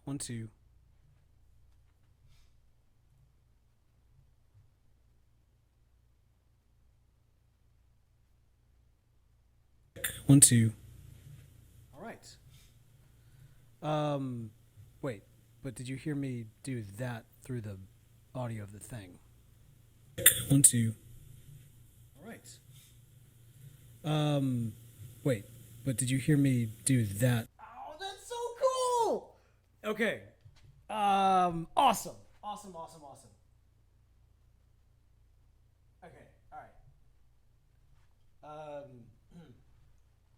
One, two. One, two. All right. Wait, but did you hear me do that through the audio of the thing? One, two. All right. Wait, but did you hear me do that? Oh, that's so cool! Okay. Awesome. Awesome, awesome, awesome. Okay, all right.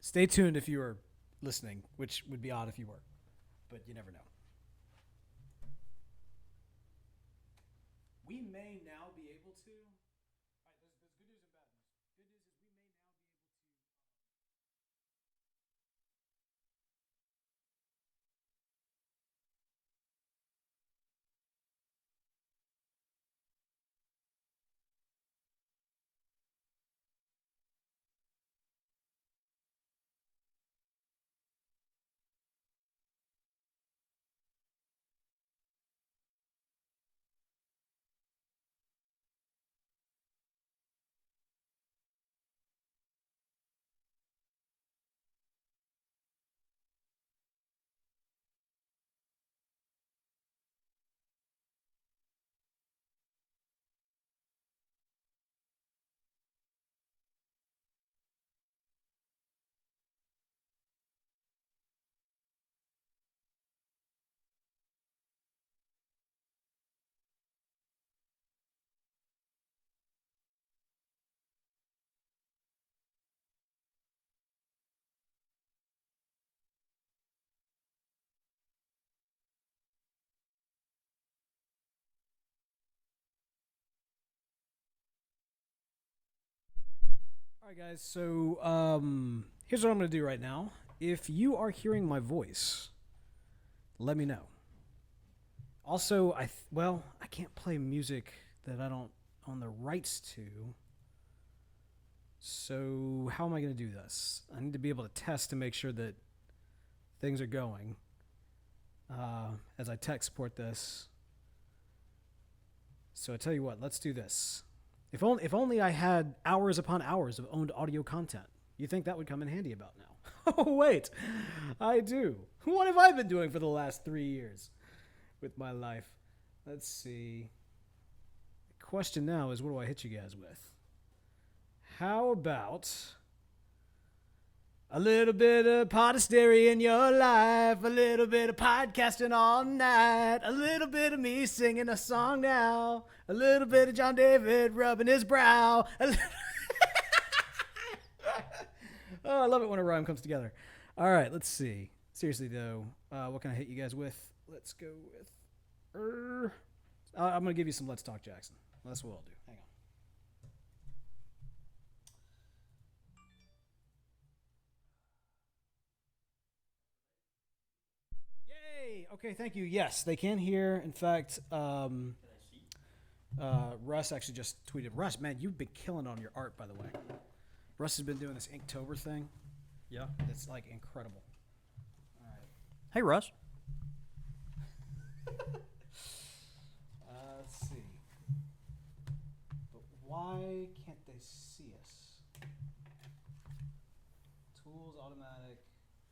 Stay tuned if you are listening, which would be odd if you were, but you never know. We may now be able to. All right, there's good news and bad news. Good news is we may now be able to. All right, guys. So here's what I'm going to do right now. If you are hearing my voice, let me know. Also, I can't play music that I don't own the rights to. So how am I going to do this? I need to be able to test to make sure that things are going. As I tech support this. So I tell you what, let's do this. If only I had hours upon hours of owned audio content. You think that would come in handy about now? Oh wait, I do. What have I been doing for the last 3 years with my life? Let's see. The question now is, what do I hit you guys with? How about a little bit of pot hysteria in your life, a little bit of podcasting all night, a little bit of me singing a song now, a little bit of John David rubbing his brow. Oh, I love it when a rhyme comes together. All right, let's see. Seriously, though, what can I hit you guys with? Let's go with... I'm going to give you some Let's Talk Jackson. That's what I'll do. Hang on. Yay! Okay, thank you. Yes, they can hear. In fact, Russ actually just tweeted. Russ, man, you've been killing on your art, by the way. Russ has been doing this Inktober thing. Yeah. It's like incredible. All right. Hey, Russ. Let's see. But why can't they see us? Tools, automatic,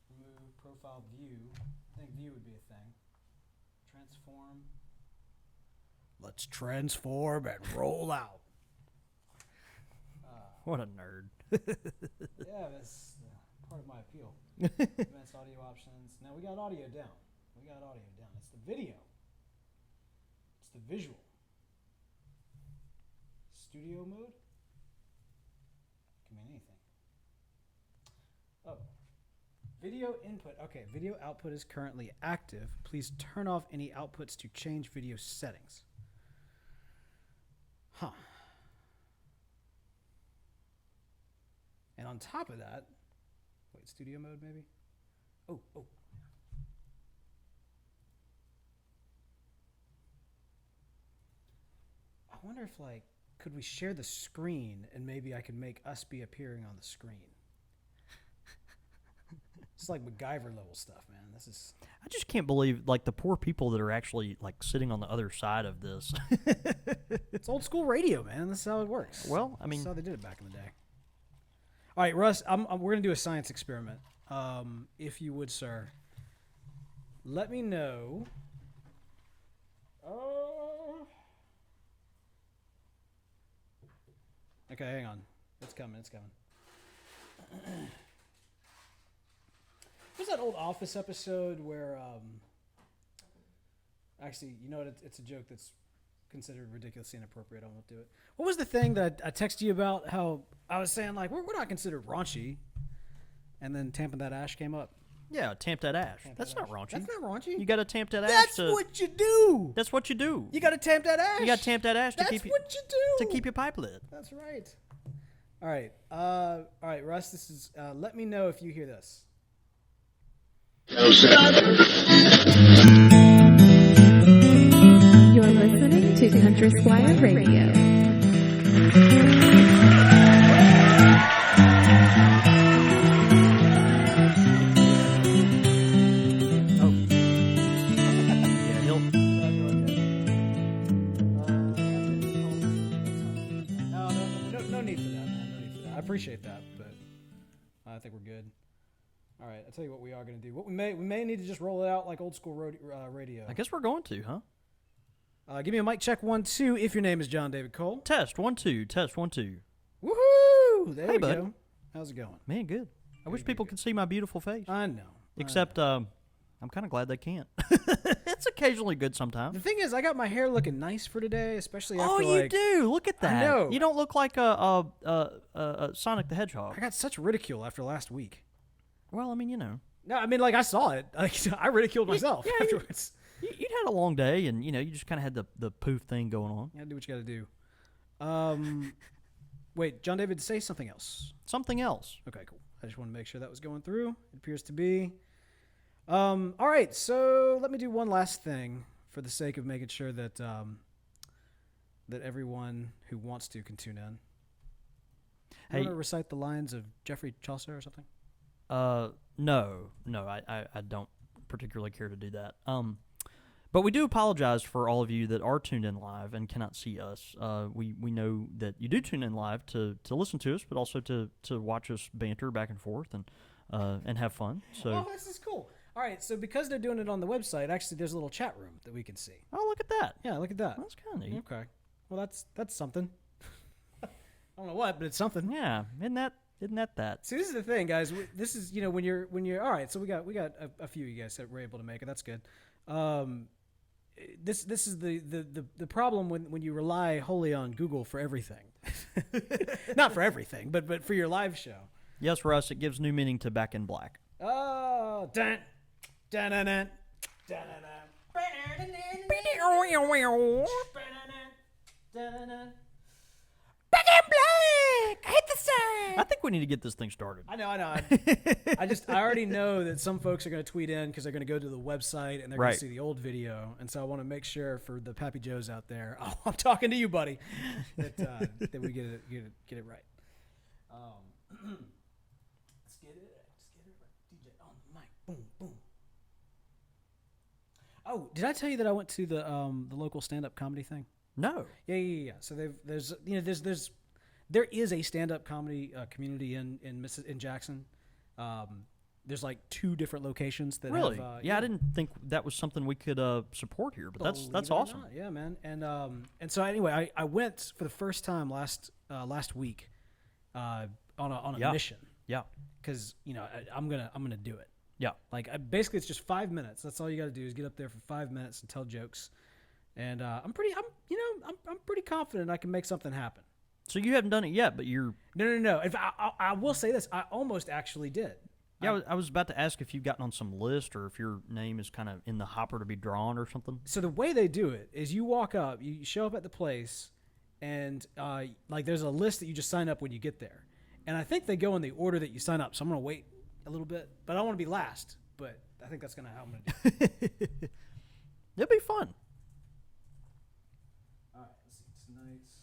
remove, profile, view. I think view would be a thing. Transform. Let's transform and roll out. What a nerd. Yeah, that's part of my appeal. Advanced audio options. Now we got audio down. It's the video. It's the visual. Studio mode? Can mean anything. Oh. Video input. Okay, video output is currently active. Please turn off any outputs to change video settings. Huh. And on top of that, wait, studio mode maybe? Oh. I wonder if, like, could we share the screen and maybe I could make us be appearing on the screen? It's like MacGyver level stuff, man. This is. I just can't believe like the poor people that are actually like sitting on the other side of this. It's old school radio, man. This is how it works. Well, I mean, that's how they did it back in the day. All right, Russ, we're gonna do a science experiment. If you would, sir, let me know. Okay, hang on. It's coming. It's coming. What's that old Office episode where, actually, you know what? It's a joke that's considered ridiculously inappropriate. I won't do it. What was the thing that I texted you about? How I was saying, like, we're not considered raunchy. And then Tamping That Ash came up. yeah, tamp that ash. That's not raunchy. That's not raunchy. You got to tamp that ash. That's what you do. That's what you do. You got to tamp that ash. You got to tamp that ash to keep what you do. to keep your pipe lit. That's right. All right. All right, Russ. This is. Let me know if you hear this. You're listening to Country Squire Radio. No need for that, man. No need for that. I appreciate that, but I think we're good. All right, I'll tell you what we are going to do. What we may need to just roll it out like old school radio. I guess we're going to, huh? Give me a mic check 1 2 if your name is John David Cole. Test 1 2. Test 1 2. Woohoo! There we bud. go. How's it going? Man, good. I wish people could see my beautiful face. I know. Except, I'm kind of glad they can't. It's occasionally good sometimes. The thing is, I got my hair looking nice for today, especially after you do. Look at that. I know. You don't look like a Sonic the Hedgehog. I got such ridicule after last week. Well, I mean, you know. No, I mean, like, I saw it. Like, I ridiculed myself afterwards. You'd had a long day, and, you know, you just kind of had the poof thing going on. You gotta do what you gotta do. Wait, John David, say something else. Something else. Okay, cool. I just want to make sure that was going through. It appears to be. All right, so let me do one last thing for the sake of making sure that that everyone who wants to can tune in. Hey, you want to recite the lines of Geoffrey Chaucer or something? No, I don't particularly care to do that. But we do apologize for all of you that are tuned in live and cannot see us. We know that you do tune in live to listen to us, but also to watch us banter back and forth and have fun. So, oh, this is cool. All right, so because they're doing it on the website, actually, there's a little chat room that we can see. Oh, look at that. Yeah, look at that. That's kind of neat. Okay. Well, that's something. I don't know what, but it's something. Yeah, isn't that? See, this is the thing, guys. This is, you know, when you're all right. So we got a few of you guys that were able to make it. That's good. This is the problem when you rely wholly on Google for everything. Not for everything, but for your live show. Yes, Russ, it gives new meaning to Back in Black. Oh, dun dun dun dun dun dun. Back in Black. I hate the sound. I think we need to get this thing started. I know. I already know that some folks are going to tweet in because they're going to go to the website and they're going to see the old video, and so I want to make sure for the Pappy Joes out there, oh, I'm talking to you, buddy, that we get it right. Let's get it right. DJ on the mic, boom, boom. Oh, did I tell you that I went to the local stand-up comedy thing? No. Yeah. So there is a stand-up comedy community in Jackson. There's like 2 different locations that really. have, I didn't think that was something we could support here, but that's awesome. Yeah, man. And so anyway, I went for the first time last week on a mission. Yeah. Because I'm gonna do it. Yeah. Like basically, it's just 5 minutes. That's all you got to do is get up there for 5 minutes and tell jokes. And I'm pretty confident I can make something happen. So you haven't done it yet, but you're... No. If I will say this, I almost actually did. Yeah, I was about to ask if you've gotten on some list or if your name is kind of in the hopper to be drawn or something. So the way they do it is you walk up, you show up at the place, and like there's a list that you just sign up when you get there. And I think they go in the order that you sign up. So I'm going to wait a little bit, but I don't want to be last. But I think that's going to how I'm going to do it. It'll be fun. All right, let's see. Tonight's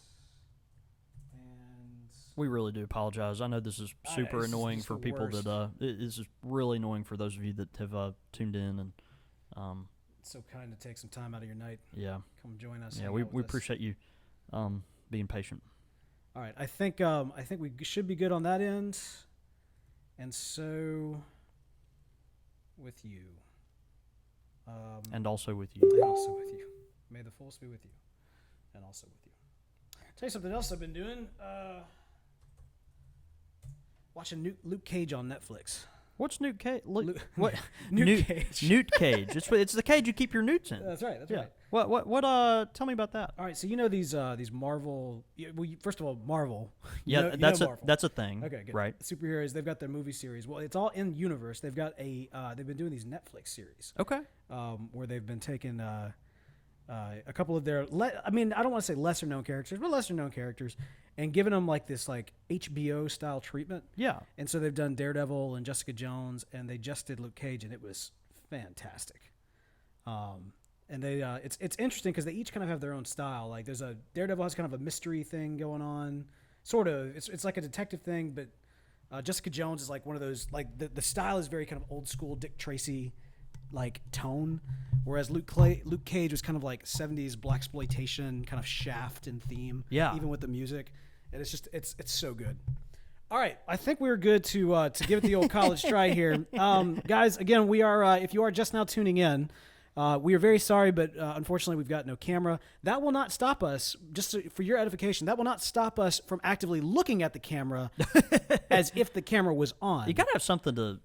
and We really do apologize. I know this is super it's annoying just for the people worst. that this is really annoying for those of you that have tuned in and It's so kind to take some time out of your night. yeah. Come join us. Yeah, hang we out with us. appreciate you being patient. All right, I think we should be good on that end, and so with you, And also with you. and also with you. May the force be with you, and also with you. Tell you something else I've been doing. Watching Luke Cage on Netflix. What's Newt Cage? What? Newt Cage. Newt Cage. It's the cage you keep your newts in. That's right. That's yeah. right. What tell me about that. All right, so you know these Marvel. Well, first of all, Marvel. Yeah, you know Marvel. that's a thing. Okay, good. Right. Superheroes. They've got their movie series. Well, it's all in universe. They've got they've been doing these Netflix series. Okay. Where they've been taking a couple of their. I mean, I don't want to say lesser known characters, but lesser known characters, and giving them like this like HBO style treatment. Yeah. And so they've done Daredevil and Jessica Jones, and they just did Luke Cage, and it was fantastic. And they it's interesting because they each kind of have their own style. Like there's a Daredevil has kind of a mystery thing going on, sort of. It's like a detective thing, but Jessica Jones is like one of those like the style is very kind of old school Dick Tracy like tone, whereas Luke Cage was kind of like 70s blaxploitation kind of Shaft and theme. Yeah. Even with the music, and it's just it's so good. All right, I think we're good to give it the old college try here, guys. Again, we are if you are just now tuning in. We are very sorry, but unfortunately, we've got no camera. That will not stop us, for your edification, that will not stop us from actively looking at the camera as if the camera was on. You got to have something to,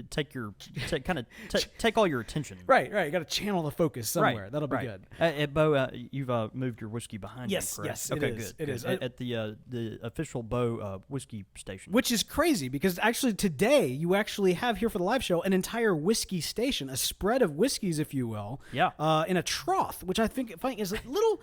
take all your attention. Right. You got to channel the focus somewhere. Right, That'll be right. good. You've moved your whiskey behind Yes, you, correct? yes, Okay, it is. good. It is. At the official Bo whiskey station. Which is crazy because actually today you actually have here for the live show an entire whiskey station, a spread of whiskeys, if you will. Yeah. In a trough, which I think is a little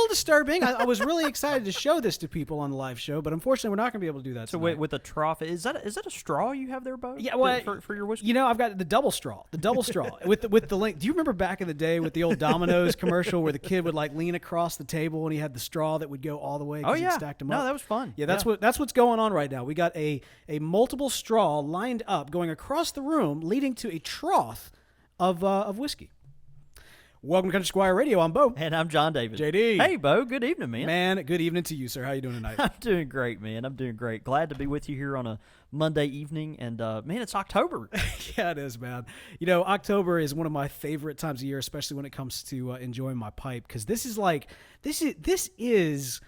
disturbing. I was really excited to show this to people on the live show, but unfortunately we're not going to be able to do that So tonight. with a trough, is that a straw you have there, Bo? Yeah, well, for your whiskey. You know, I've got the double straw with the link. Do you remember back in the day with the old Domino's commercial where the kid would like lean across the table and he had the straw that would go all the way? 'cause Oh he'd yeah, stacked them no, up? that was fun. Yeah, that's what's going on right now. We got a multiple straw lined up going across the room, leading to a trough of whiskey. Welcome to Country Squire Radio. I'm Bo. And I'm John David. JD. Hey, Bo. Good evening, man. Man, good evening to you, sir. How you doing tonight? I'm doing great, man. I'm doing great. Glad to be with you here on a Monday evening. And, man, it's October. Yeah, it is, man. You know, October is one of my favorite times of year, especially when it comes to enjoying my pipe, because this is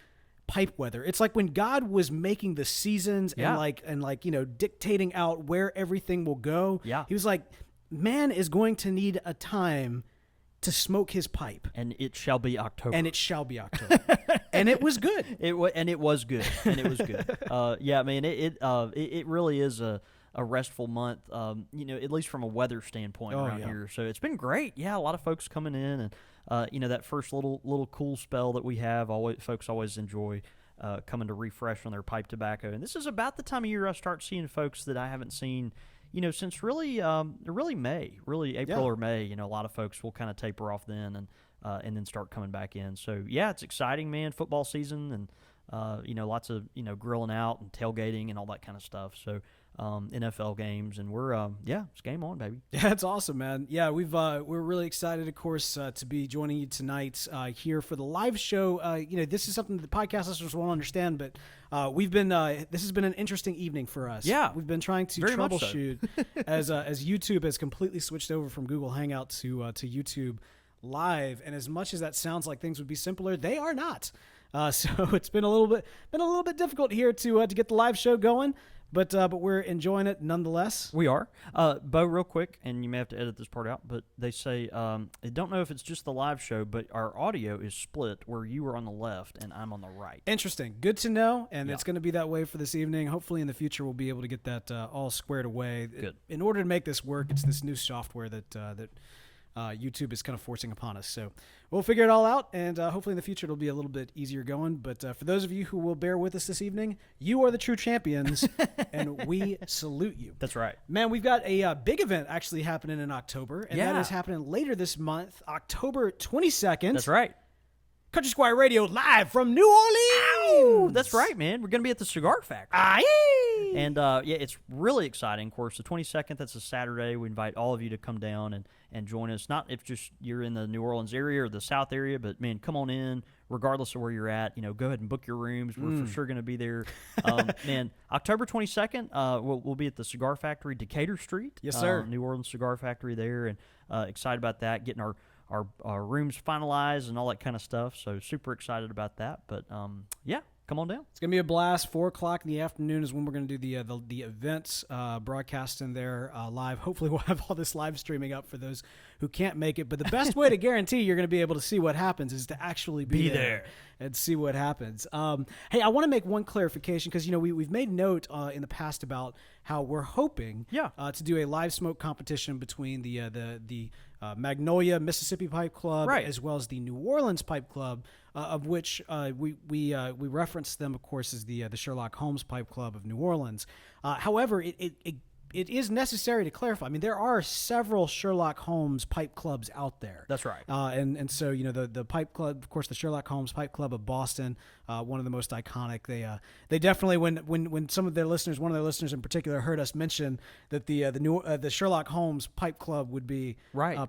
pipe weather. It's like when God was making the seasons Yeah. and dictating out where everything will go. Yeah. He was like, man is going to need a time to smoke his pipe. And it shall be October. And it shall be October. And it was good. It was good. Yeah, man. It really is a restful month. At least from a weather standpoint around here. So it's been great. Yeah, a lot of folks coming in, and that first little cool spell that we have. Folks always enjoy coming to refresh on their pipe tobacco. And this is about the time of year I start seeing folks that I haven't seen. Since really May, April or May, a lot of folks will kind of taper off then and then start coming back in. So yeah, it's exciting, man. Football season and lots of grilling out and tailgating and all that kind of stuff. So NFL games and we're it's game on, baby. Yeah, it's awesome, man. Yeah, we're really excited, of course, to be joining you tonight here for the live show. This is something that the podcast listeners won't understand, but this has been an interesting evening for us. Yeah, we've been trying to troubleshoot as YouTube has completely switched over from Google Hangout to YouTube Live, and as much as that sounds like things would be simpler, they are not. So it's been a little bit difficult here to get the live show going. But we're enjoying it nonetheless. We are. Bo, real quick, and you may have to edit this part out, but they say, I don't know if it's just the live show, but our audio is split where you are on the left and I'm on the right. Interesting. Good to know, and it's going to be that way for this evening. Hopefully in the future we'll be able to get that all squared away. Good. In order to make this work, it's this new software that YouTube is kind of forcing upon us. So we'll figure it all out, and hopefully in the future it'll be a little bit easier going. But for those of you who will bear with us this evening, you are the true champions, and we salute you. That's right. Man, we've got a big event actually happening in October, and that is happening later this month, October 22nd. That's right. Country Squire Radio live from New Orleans. Oh, that's right, man. We're going to be at the Cigar Factory. Aye. And yeah, it's really exciting. Of course, the 22nd, that's a Saturday. We invite all of you to come down and join us. Not if just you're in the New Orleans area or the South area, but man, come on in, regardless of where you're at. Go ahead and book your rooms. We're for sure going to be there. Man, October 22nd, we'll be at the Cigar Factory, Decatur Street. Yes, sir. New Orleans Cigar Factory there, and excited about that. Getting our rooms finalized and all that kind of stuff. So super excited about that. But yeah. Come on down. It's gonna be a blast. 4:00 in the afternoon is when we're gonna do the events, broadcasting there live. Hopefully, we'll have all this live streaming up for those who can't make it. But the best way to guarantee you're gonna be able to see what happens is to actually be there and see what happens. Hey, I want to make one clarification because we've made note in the past about how we're hoping to do a live smoke competition between the Magnolia Mississippi Pipe Club as well as the New Orleans Pipe Club, of which we reference them, of course, as the Sherlock Holmes Pipe Club of New Orleans. However, it is necessary to clarify. I mean, there are several Sherlock Holmes pipe clubs out there. That's right. And so the pipe club, of course, the Sherlock Holmes Pipe Club of Boston, one of the most iconic. They definitely when some of their listeners, one of their listeners in particular, heard us mention that the Sherlock Holmes Pipe Club would be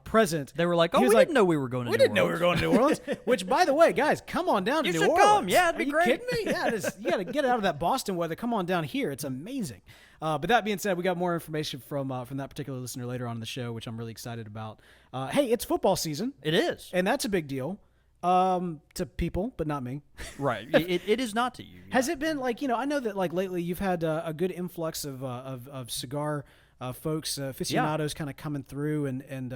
present. They were like, "Oh, we didn't know we were going to New Orleans. We didn't know we were going to New Orleans." Which, by the way, guys, come on down to New Orleans. Come. Yeah, it'd be great. Are you kidding me? Yeah, you got to get out of that Boston weather. Come on down here. It's amazing. But that being said, we got more information from that particular listener later on in the show, which I'm really excited about. Hey, it's football season. It is. And that's a big deal to people, but not me. Right. It is not to you. Yeah. Has it been I know that lately you've had a good influx of cigar folks, aficionados kind of coming through and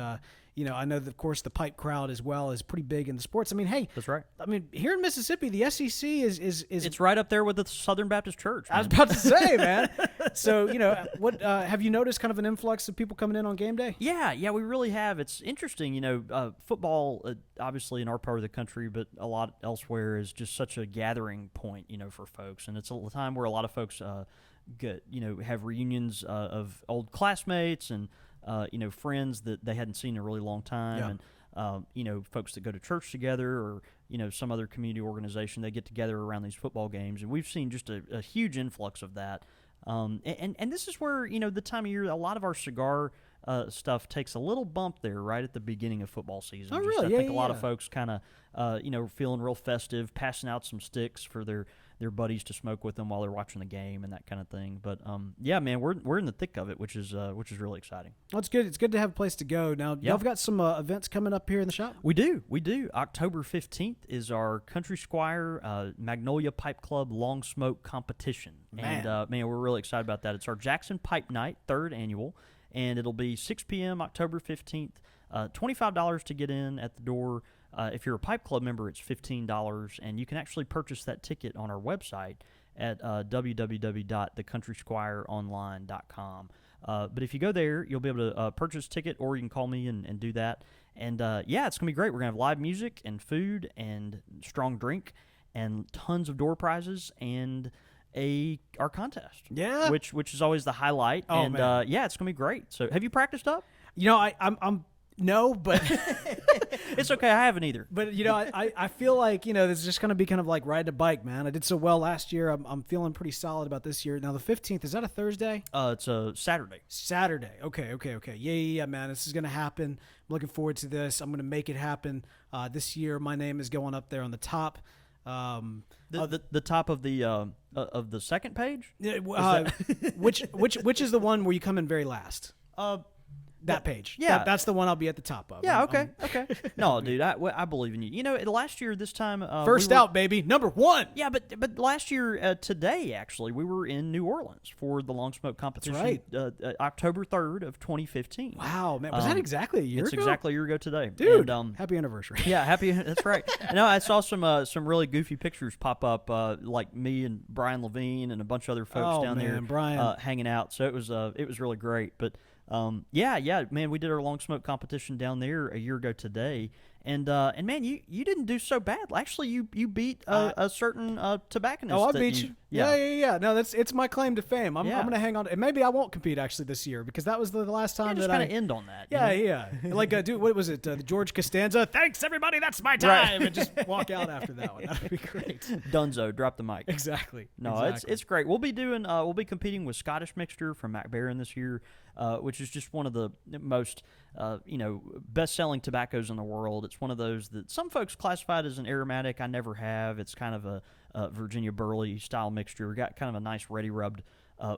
I know that, of course, the pipe crowd as well is pretty big in the sports. I mean, hey. That's right. I mean, here in Mississippi, the SEC is It's right up there with the Southern Baptist Church. Man. I was about to say, man. So, what have you noticed kind of an influx of people coming in on game day? Yeah, we really have. It's interesting, football, obviously in our part of the country, but a lot elsewhere is just such a gathering point, for folks. And it's a time where a lot of folks have reunions of old classmates and friends that they hadn't seen in a really long time, and folks that go to church together or some other community organization, they get together around these football games, and we've seen just a huge influx of that. And this is where the time of year a lot of our cigar stuff takes a little bump there right at the beginning of football season. Oh, really? I think a lot of folks kind of feeling real festive, passing out some sticks for their buddies to smoke with them while they're watching the game and that kind of thing. But yeah, man, we're in the thick of it, which is really exciting. Well, it's good. It's good to have a place to go. Now, y'all have got some events coming up here in the shop. We do. October 15th is our Country Squire Magnolia Pipe Club Long Smoke Competition, and we're really excited about that. It's our Jackson Pipe Night, 3rd annual, and it'll be 6 p.m. October 15th. $25 to get in at the door. If you're a Pipe Club member, it's $15, and you can actually purchase that ticket on our website at www.thecountrysquireonline.com. But if you go there, you'll be able to purchase a ticket, or you can call me and do that. And, it's going to be great. We're going to have live music and food and strong drink and tons of door prizes and our contest. Yeah. Which is always the highlight. Oh, and, man. It's going to be great. So have you practiced up? I'm no, but it's okay. I haven't either. But I feel like this is just going to be kind of like riding a bike, man. I did so well last year. I'm feeling pretty solid about this year. Now the 15th, is that a Thursday? It's a Saturday. Saturday. Okay. Yeah, man. This is going to happen. I'm looking forward to this. I'm going to make it happen. This year, my name is going up there on the top. The top of the second page. Which is the one where you come in very last? That page. Yeah. That's the one I'll be at the top of. Yeah, okay. No, dude, I believe in you. Last year this time... First out, baby. Number 1. Yeah, but last year, today, actually, we were in New Orleans for the Long Smoke competition. That's right. October 3rd of 2015. Wow, man. Was that exactly a year ago? It's exactly a year ago today. Dude, and, happy anniversary. Yeah, happy. That's right. No, I saw some really goofy pictures pop up, like me and Brian Levine and a bunch of other folks down there Brian. hanging out. So it was really great. But... man, we did our long smoke competition down there a year ago today, And man, you didn't do so bad. Actually, you beat a certain tobacconist. Oh, I that beat you. Yeah. No, it's my claim to fame. I'm going to hang on. And maybe I won't compete actually this year because that was the last time just that I kind of end on that. Yeah. Like, dude, what was it? The George Costanza. Thanks, everybody. That's my time. And just walk out after that one. That would be great. Dunzo, drop the mic. Exactly. No, it's great. We'll be competing with Scottish Mixture from Mac Baren this year, which is just one of the most best-selling tobaccos in the world. It's one of those that some folks classify it as an aromatic. I never have. It's kind of a Virginia Burley style mixture. Got kind of a nice ready rubbed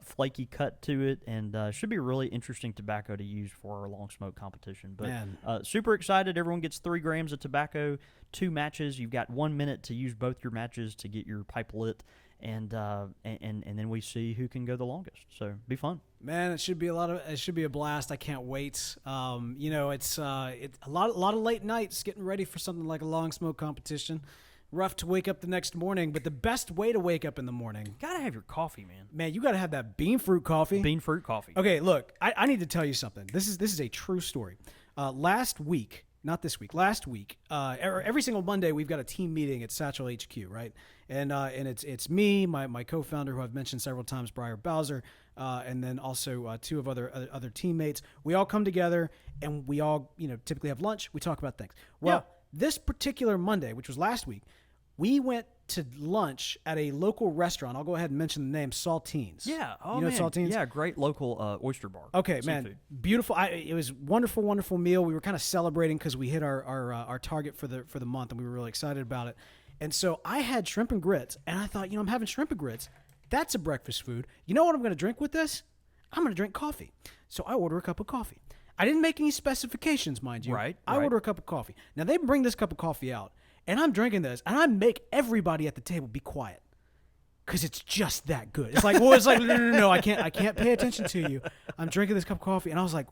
flaky cut to it, and should be a really interesting tobacco to use for our long smoke competition. But super excited. Everyone gets 3 grams of tobacco, 2 matches. You've got 1 minute to use both your matches to get your pipe lit. And then we see who can go the longest. So be fun. Man, it should be a blast. I can't wait. It's a lot of late nights getting ready for something like a long smoke competition. Rough to wake up the next morning, but the best way to wake up in the morning. Gotta have your coffee, man. Man, you gotta have that bean fruit coffee. Bean fruit coffee. Okay, look, I need to tell you something. This is a true story. Last week, not this week, last week, every single Monday we've got a team meeting at Satchel HQ, right? And it's me, my co-founder who I've mentioned several times, Briar Bowser, and then also 2 of other teammates. We all come together and we all typically have lunch. We talk about things. Well, this particular Monday, which was last week, we went to lunch at a local restaurant. I'll go ahead and mention the name, Saltines. Yeah. Oh, you know man. Saltines? Yeah, great local oyster bar. Okay, Seafood. man. Beautiful. It was wonderful meal. We were kind of celebrating because we hit our target for the month, and we were really excited about it. And so I had shrimp and grits, and I thought, I'm having shrimp and grits. That's a breakfast food. You know what I'm going to drink with this? I'm going to drink coffee. So I order a cup of coffee. I didn't make any specifications, mind you. Right. I order a cup of coffee. Now, they bring this cup of coffee out, and I'm drinking this, and I make everybody at the table be quiet because it's just that good. It's like, no, I can't pay attention to you. I'm drinking this cup of coffee, and I was like,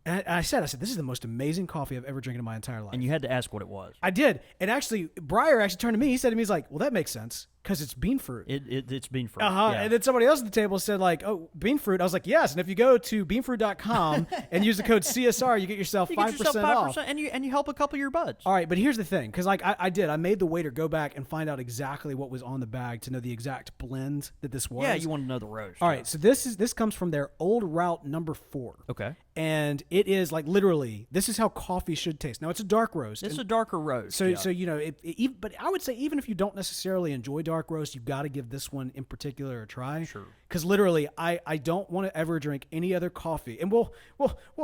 and I said, this is the most amazing coffee I've ever drank in my entire life. And you had to ask what it was. I did. And actually, Briar actually turned to me. He said to me, he's like, well, that makes sense because it's bean fruit. It's bean fruit. Uh-huh. Yeah. And then somebody else at the table said like, oh, bean fruit. I was like, yes. And if you go to beanfruit.com and use the code CSR, you get yourself 5% off. And you help a couple of your buds. All right, but here's the thing, because like I made the waiter go back and find out exactly what was on the bag to know the exact blend that this was. Yeah, you want to know the roast. All right, so this comes from their Old Route number 4. Okay. And it is like literally, this is how coffee should taste. Now it's a dark roast. It's a darker roast. So but I would say even if you don't necessarily enjoy dark roast, you've got to give this one in particular a try. Sure. Because literally, I don't want to ever drink any other coffee. And we'll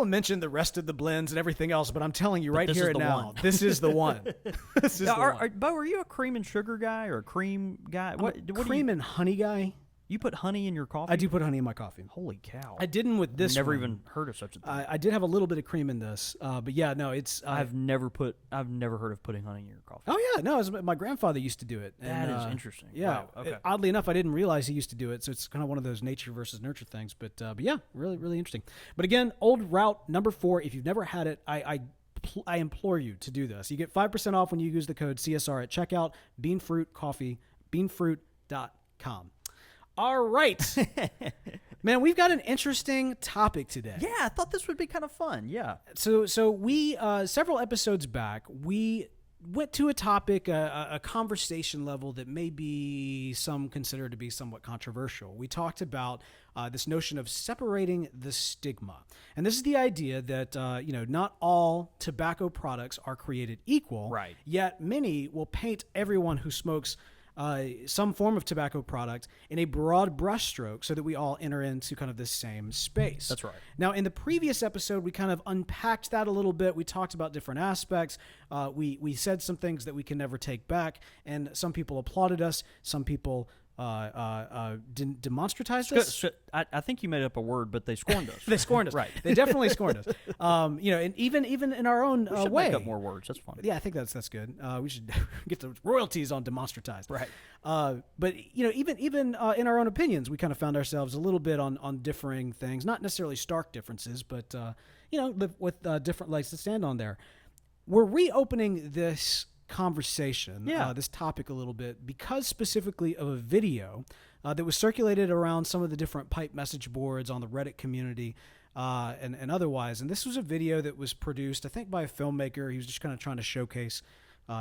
mention the rest of the blends and everything else, but I'm telling you right here and now, this is the one. This is the one. Bo, are you a cream and sugar guy or a cream guy? Cream and honey guy. You put honey in your coffee? I do put honey in my coffee. Holy cow! I didn't with this. Never one. even heard of such a thing. I did have a little bit of cream in this, but yeah, no, it's. I've never heard of putting honey in your coffee. Oh yeah, no, my grandfather used to do it. That is interesting. Yeah. Wow. Okay. Oddly enough, I didn't realize he used to do it, so it's kind of one of those nature versus nurture things. But yeah, really interesting. But again, Old Route number 4. If you've never had it, I implore you to do this. You get 5% off when you use the code CSR at checkout. Bean Fruit Coffee, beanfruit.com. All right. Man, we've got an interesting topic today. Yeah, I thought this would be kind of fun. Yeah. So we, several episodes back, we went to a topic, a conversation level that maybe some consider to be somewhat controversial. We talked about this notion of separating the stigma. And this is the idea that, not all tobacco products are created equal. Right. Yet many will paint everyone who smokes some form of tobacco product in a broad brushstroke so that we all enter into kind of the same space. That's right. Now, in the previous episode, we kind of unpacked that a little bit. We talked about different aspects. We said some things that we can never take back, and some people applauded us. Some people didn't demonstratize us. I think you made up a word, but they scorned us. They scorned us. Right. They definitely scorned us. And even in our own we should way. Make up more words. That's fun. Yeah, I think that's good. We should get the royalties on demonstratized. Right. But even in our own opinions, we kind of found ourselves a little bit on differing things, not necessarily stark differences, but with different legs to stand on there. We're reopening this conversation, this topic a little bit, because specifically of a video that was circulated around some of the different pipe message boards on the Reddit community and otherwise. And this was a video that was produced, I think, by a filmmaker. He was just kind of trying to showcase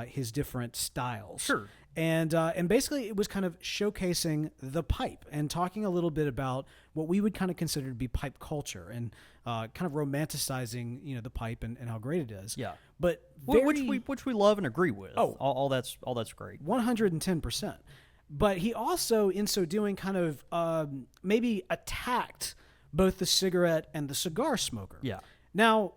his different styles. Sure. And basically it was kind of showcasing the pipe and talking a little bit about what we would kind of consider to be pipe culture and kind of romanticizing, the pipe and how great it is. Yeah. But which we love and agree with. Oh. all that's great. 110%. But he also, in so doing, kind of maybe attacked both the cigarette and the cigar smoker. Yeah. Now,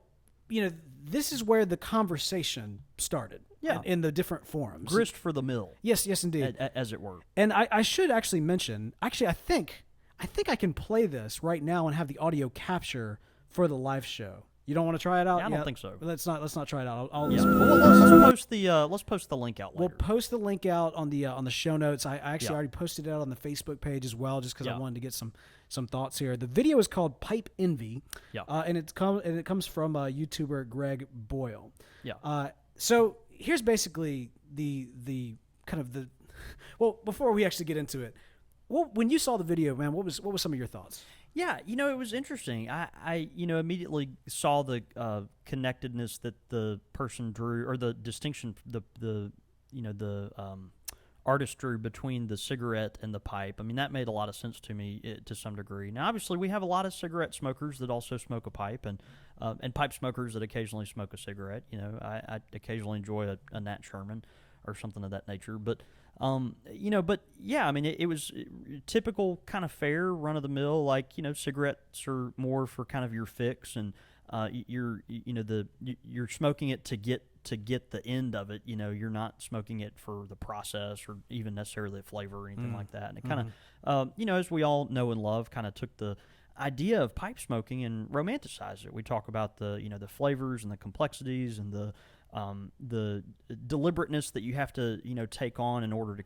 this is where the conversation started. Yeah. In the different forums. Grist for the mill. Yes, indeed. As it were. And I should actually mention, I think I can play this right now and have the audio capture for the live show. You don't want to try it out? Yeah, I don't think so. Let's not try it out. Let's post the link out later. We'll post the link out on the show notes. I actually already posted it out on the Facebook page as well, just because I wanted to get some thoughts here. The video is called Pipe Envy. Yeah. And it comes from YouTuber Greg Boyle. Yeah. So here's basically the kind of the well, before we actually get into it, when you saw the video, man, what was some of your thoughts? Yeah, it was interesting. I immediately saw the connectedness that the person drew, or the distinction, the artist drew between the cigarette and the pipe. I mean, that made a lot of sense to me to some degree. Now, obviously, we have a lot of cigarette smokers that also smoke a pipe, and pipe smokers that occasionally smoke a cigarette. I occasionally enjoy a Nat Sherman or something of that nature, but. But yeah, I mean, it was typical kind of fare, run of the mill. Like, cigarettes are more for kind of your fix, and you're smoking it to get the end of it. You're not smoking it for the process or even necessarily the flavor or anything like that. And it kind of, as we all know and love, kind of took the idea of pipe smoking and romanticized it. We talk about the flavors and the complexities and the deliberateness that you have to take on in order to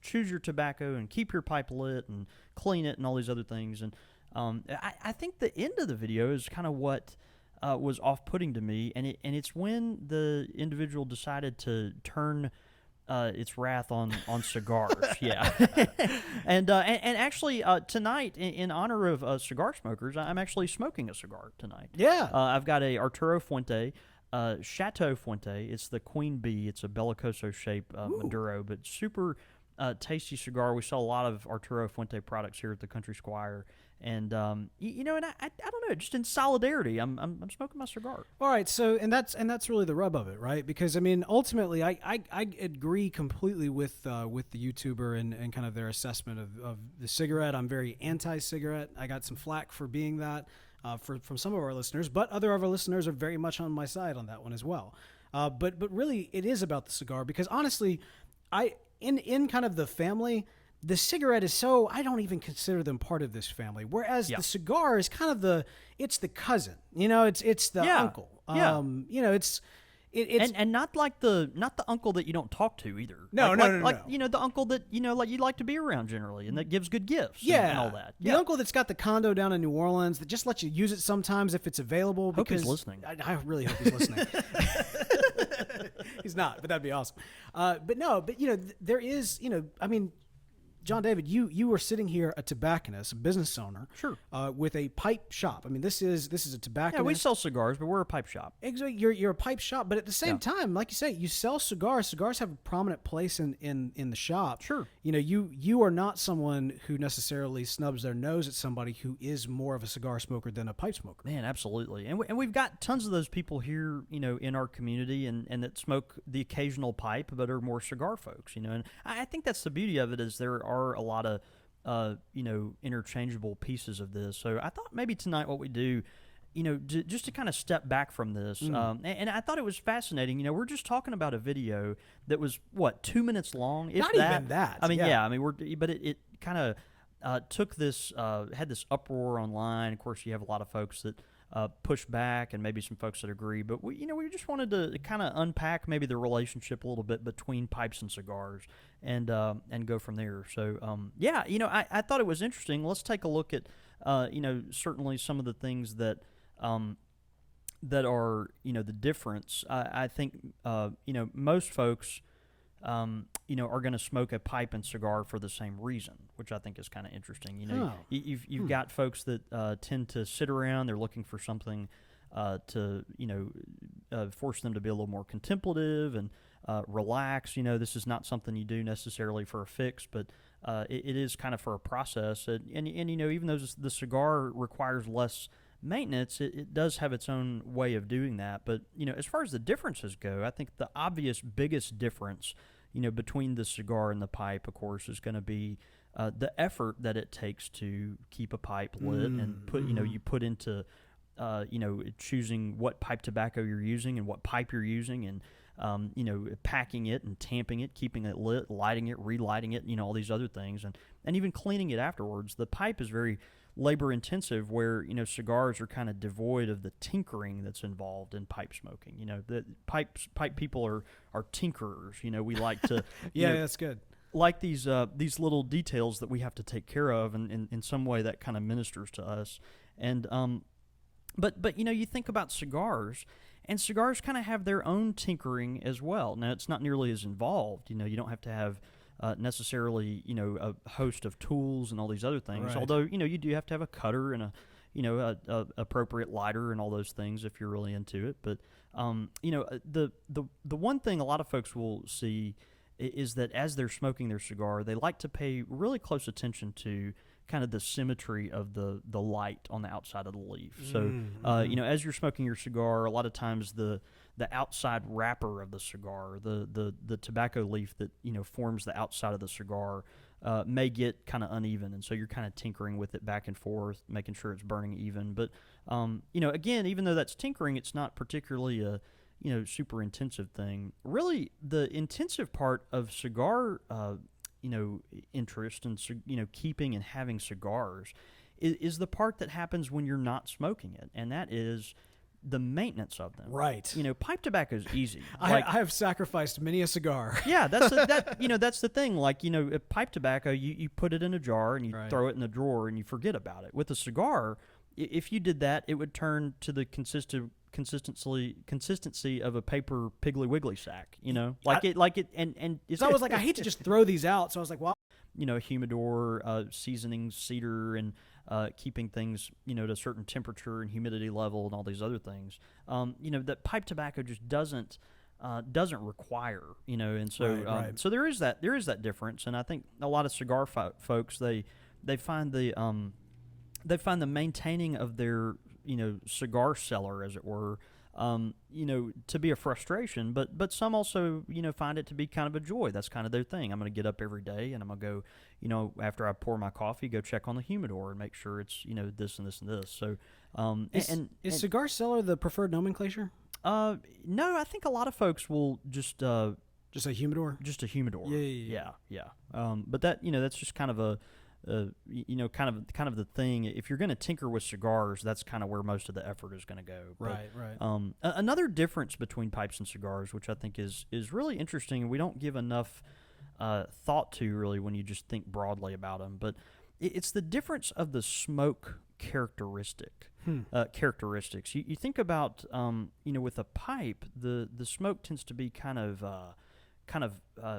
choose your tobacco and keep your pipe lit and clean it and all these other things. And I think the end of the video is kind of what was off-putting to me, and it's when the individual decided to turn its wrath on cigars. Yeah. and actually tonight, in honor of cigar smokers, I'm actually smoking a cigar tonight. Yeah. I've got a Arturo Fuente. Chateau Fuente. It's the Queen Bee. It's a bellicoso shape Maduro, but super tasty cigar. We sell a lot of Arturo Fuente products here at the Country Squire, and and I don't know, just in solidarity, I'm smoking my cigar. All right, so and that's really the rub of it, right? Because I mean, ultimately, I agree completely with the YouTuber and kind of their assessment of the cigarette. I'm very anti-cigarette. I got some flack for being that. From some of our listeners, but other of our listeners are very much on my side on that one as well. But really, it is about the cigar, because honestly, in kind of the family, the cigarette is so, I don't even consider them part of this family. Whereas the cigar is kind of the cousin. It's the uncle. It's and not the uncle that you don't talk to either. No. The uncle that like you like to be around generally, and that gives good gifts. And all that. The uncle that's got the condo down in New Orleans that just lets you use it sometimes if it's available. Hope he's listening. I really hope he's listening. He's not, but that'd be awesome. There is, I mean, John David, you were sitting here, a tobacconist, a business owner, sure, with a pipe shop. I mean, this is a tobacconist. Yeah, we sell cigars, but we're a pipe shop. Exactly, you're a pipe shop, but at the same time, like you say, you sell cigars. Cigars have a prominent place in the shop. Sure, you are not someone who necessarily snubs their nose at somebody who is more of a cigar smoker than a pipe smoker. Man, absolutely, and we've got tons of those people here, in our community, and that smoke the occasional pipe, but are more cigar folks, and I think that's the beauty of it, is there are a lot of interchangeable pieces of this. So I thought maybe tonight what we do, just to kind of step back from this, and I thought it was fascinating. We're just talking about a video that was 2 minutes long. Not even that. I mean, but it kind of took this, had this uproar online. Of course, you have a lot of folks that push back, and maybe some folks that agree. But we just wanted to kind of unpack maybe the relationship a little bit between pipes and cigars, and go from there. So I thought it was interesting. Let's take a look at certainly some of the things that are the difference. I think most folks are going to smoke a pipe and cigar for the same reason, which I think is kind of interesting. You've got folks that tend to sit around. They're looking for something to force them to be a little more contemplative and relax. This is not something you do necessarily for a fix, but it is kind of for a process. And even though the cigar requires less maintenance, it does have its own way of doing that. But as far as the differences go, I think the obvious biggest difference between the cigar and the pipe, of course, is going to be the effort that it takes to keep a pipe lit and put you put into choosing what pipe tobacco you're using and what pipe you're using, and packing it and tamping it, keeping it lit, lighting it, relighting it, all these other things, and even cleaning it afterwards. The pipe is very labor intensive, where cigars are kind of devoid of the tinkering that's involved in pipe smoking. The pipe people are tinkerers. We like to that's good. Like these little details that we have to take care of, and in some way that kind of ministers to us. And but you think about cigars, and cigars kind of have their own tinkering as well. Now, it's not nearly as involved. You don't have to have necessarily a host of tools and all these other things. Right. Although you do have to have a cutter and a appropriate lighter and all those things if you're really into it. But the one thing a lot of folks will see is that as they're smoking their cigar, they like to pay really close attention to kind of the symmetry of the light on the outside of the leaf. So, as you're smoking your cigar, a lot of times the outside wrapper of the cigar, the tobacco leaf that forms the outside of the cigar, may get kind of uneven, and so you're kind of tinkering with it back and forth, making sure it's burning even. But again, even though that's tinkering, it's not particularly a super intensive thing. Really, the intensive part of cigar interest and keeping and having cigars is the part that happens when you're not smoking it, and that is the maintenance of them. Right. Pipe tobacco is easy. I have sacrificed many a cigar. Yeah, that's the thing. Like pipe tobacco, you put it in a jar and you throw it in the drawer and you forget about it. With a cigar, if you did that, it would turn to the consistency of a paper Piggly Wiggly sack, and it's So I was like, I hate to just throw these out. So I was like, well, humidor, seasonings, cedar, and keeping things, at a certain temperature and humidity level and all these other things. That pipe tobacco just doesn't require, and so Right. so there is that difference. And I think a lot of cigar folks they find the maintaining of their cigar cellar, as it were, to be a frustration, but some also, find it to be kind of a joy. That's kind of their thing. I'm going to get up every day and I'm going to go, after I pour my coffee, go check on the humidor and make sure it's, this and this and this. So, is cigar cellar the preferred nomenclature? No, I think a lot of folks will just a humidor. Just a humidor. Yeah. But that, that's just kind of a, kind of the thing. If you're going to tinker with cigars, that's kind of where most of the effort is going to go. Right. Another difference between pipes and cigars, which I think is really interesting, and we don't give enough thought to really when you just think broadly about them, but it's the difference of the smoke characteristics. You think about with a pipe, the smoke tends to be kind of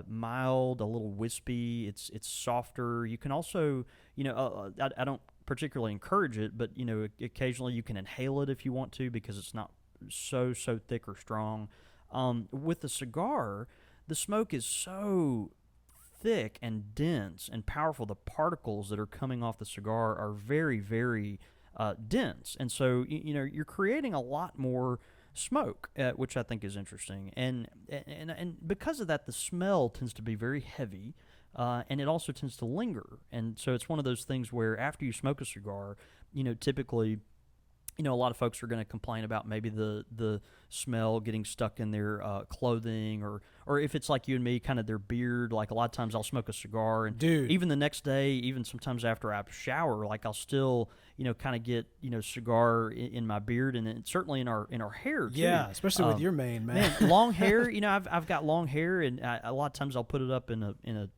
mild, a little wispy. It's softer. You can also, I don't particularly encourage it, but occasionally you can inhale it if you want to, because it's not so thick or strong. With a cigar, the smoke is so thick and dense and powerful. The particles that are coming off the cigar are very, very dense, and so you're creating a lot more smoke, which I think is interesting, and because of that, the smell tends to be very heavy, and it also tends to linger, and so it's one of those things where after you smoke a cigar, typically, a lot of folks are going to complain about maybe the smell getting stuck in their clothing, or if it's like you and me, kind of their beard. Like a lot of times I'll smoke a cigar, and even the next day, even sometimes after I shower, like I'll still kind of get cigar in my beard, and then certainly in our hair too. Yeah, especially with your mane, man. Long hair. I've got long hair, and a lot of times I'll put it up in a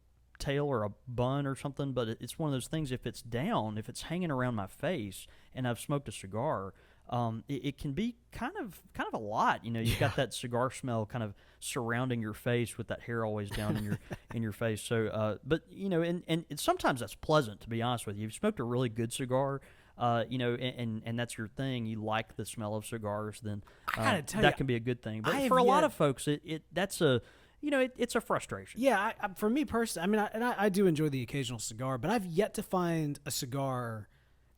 tail or a bun or something, but it's one of those things, if it's hanging around my face and I've smoked a cigar, it can be kind of a lot. You know, you've got that cigar smell kind of surrounding your face with that hair always down in your face. So, but you know, and sometimes that's pleasant, to be honest with you. If you've smoked a really good cigar, you know, and that's your thing, you like the smell of cigars, then I gotta tell that you, can be a good thing. But I for a have lot yet- of folks, that's a, you know, it's a frustration. Yeah, for me personally, I mean, I do enjoy the occasional cigar, but I've yet to find a cigar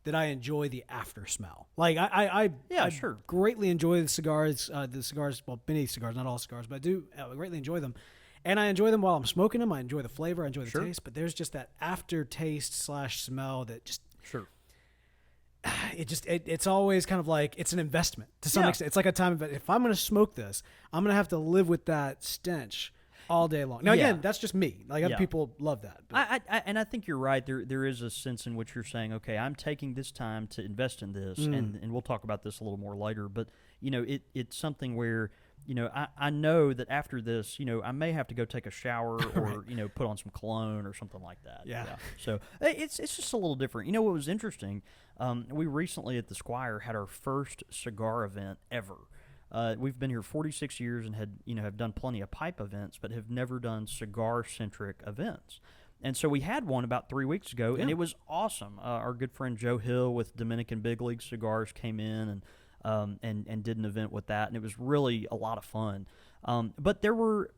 that I enjoy the after smell. Like I Sure. greatly enjoy the cigars. Well, many cigars, not all cigars, but I do greatly enjoy them, and I enjoy them while I'm smoking them. I enjoy the flavor, I enjoy the Sure. taste, but there's just that aftertaste / smell that just Sure. it's always kind of like it's an investment to some Yeah. extent. It's like a time investment. If I'm going to smoke this, I'm going to have to live with that stench all day long. Now, Yeah. again, that's just me. Like other Yeah. people love that. But And I think you're right. There is a sense in which you're saying, okay, I'm taking this time to invest in this, and we'll talk about this a little more later. But you know, it's something where, you know, I know that after this, you know, I may have to go take a shower or you know, put on some cologne or something like that. Yeah. So it's just a little different. You know what was interesting? We recently at the Squire had our first cigar event ever. We've been here 46 years and have done plenty of pipe events, but have never done cigar-centric events. And so we had one about 3 weeks ago, and it was awesome. Our good friend Joe Hill with Dominican Big League Cigars came in and did an event with that, and it was really a lot of fun. But there were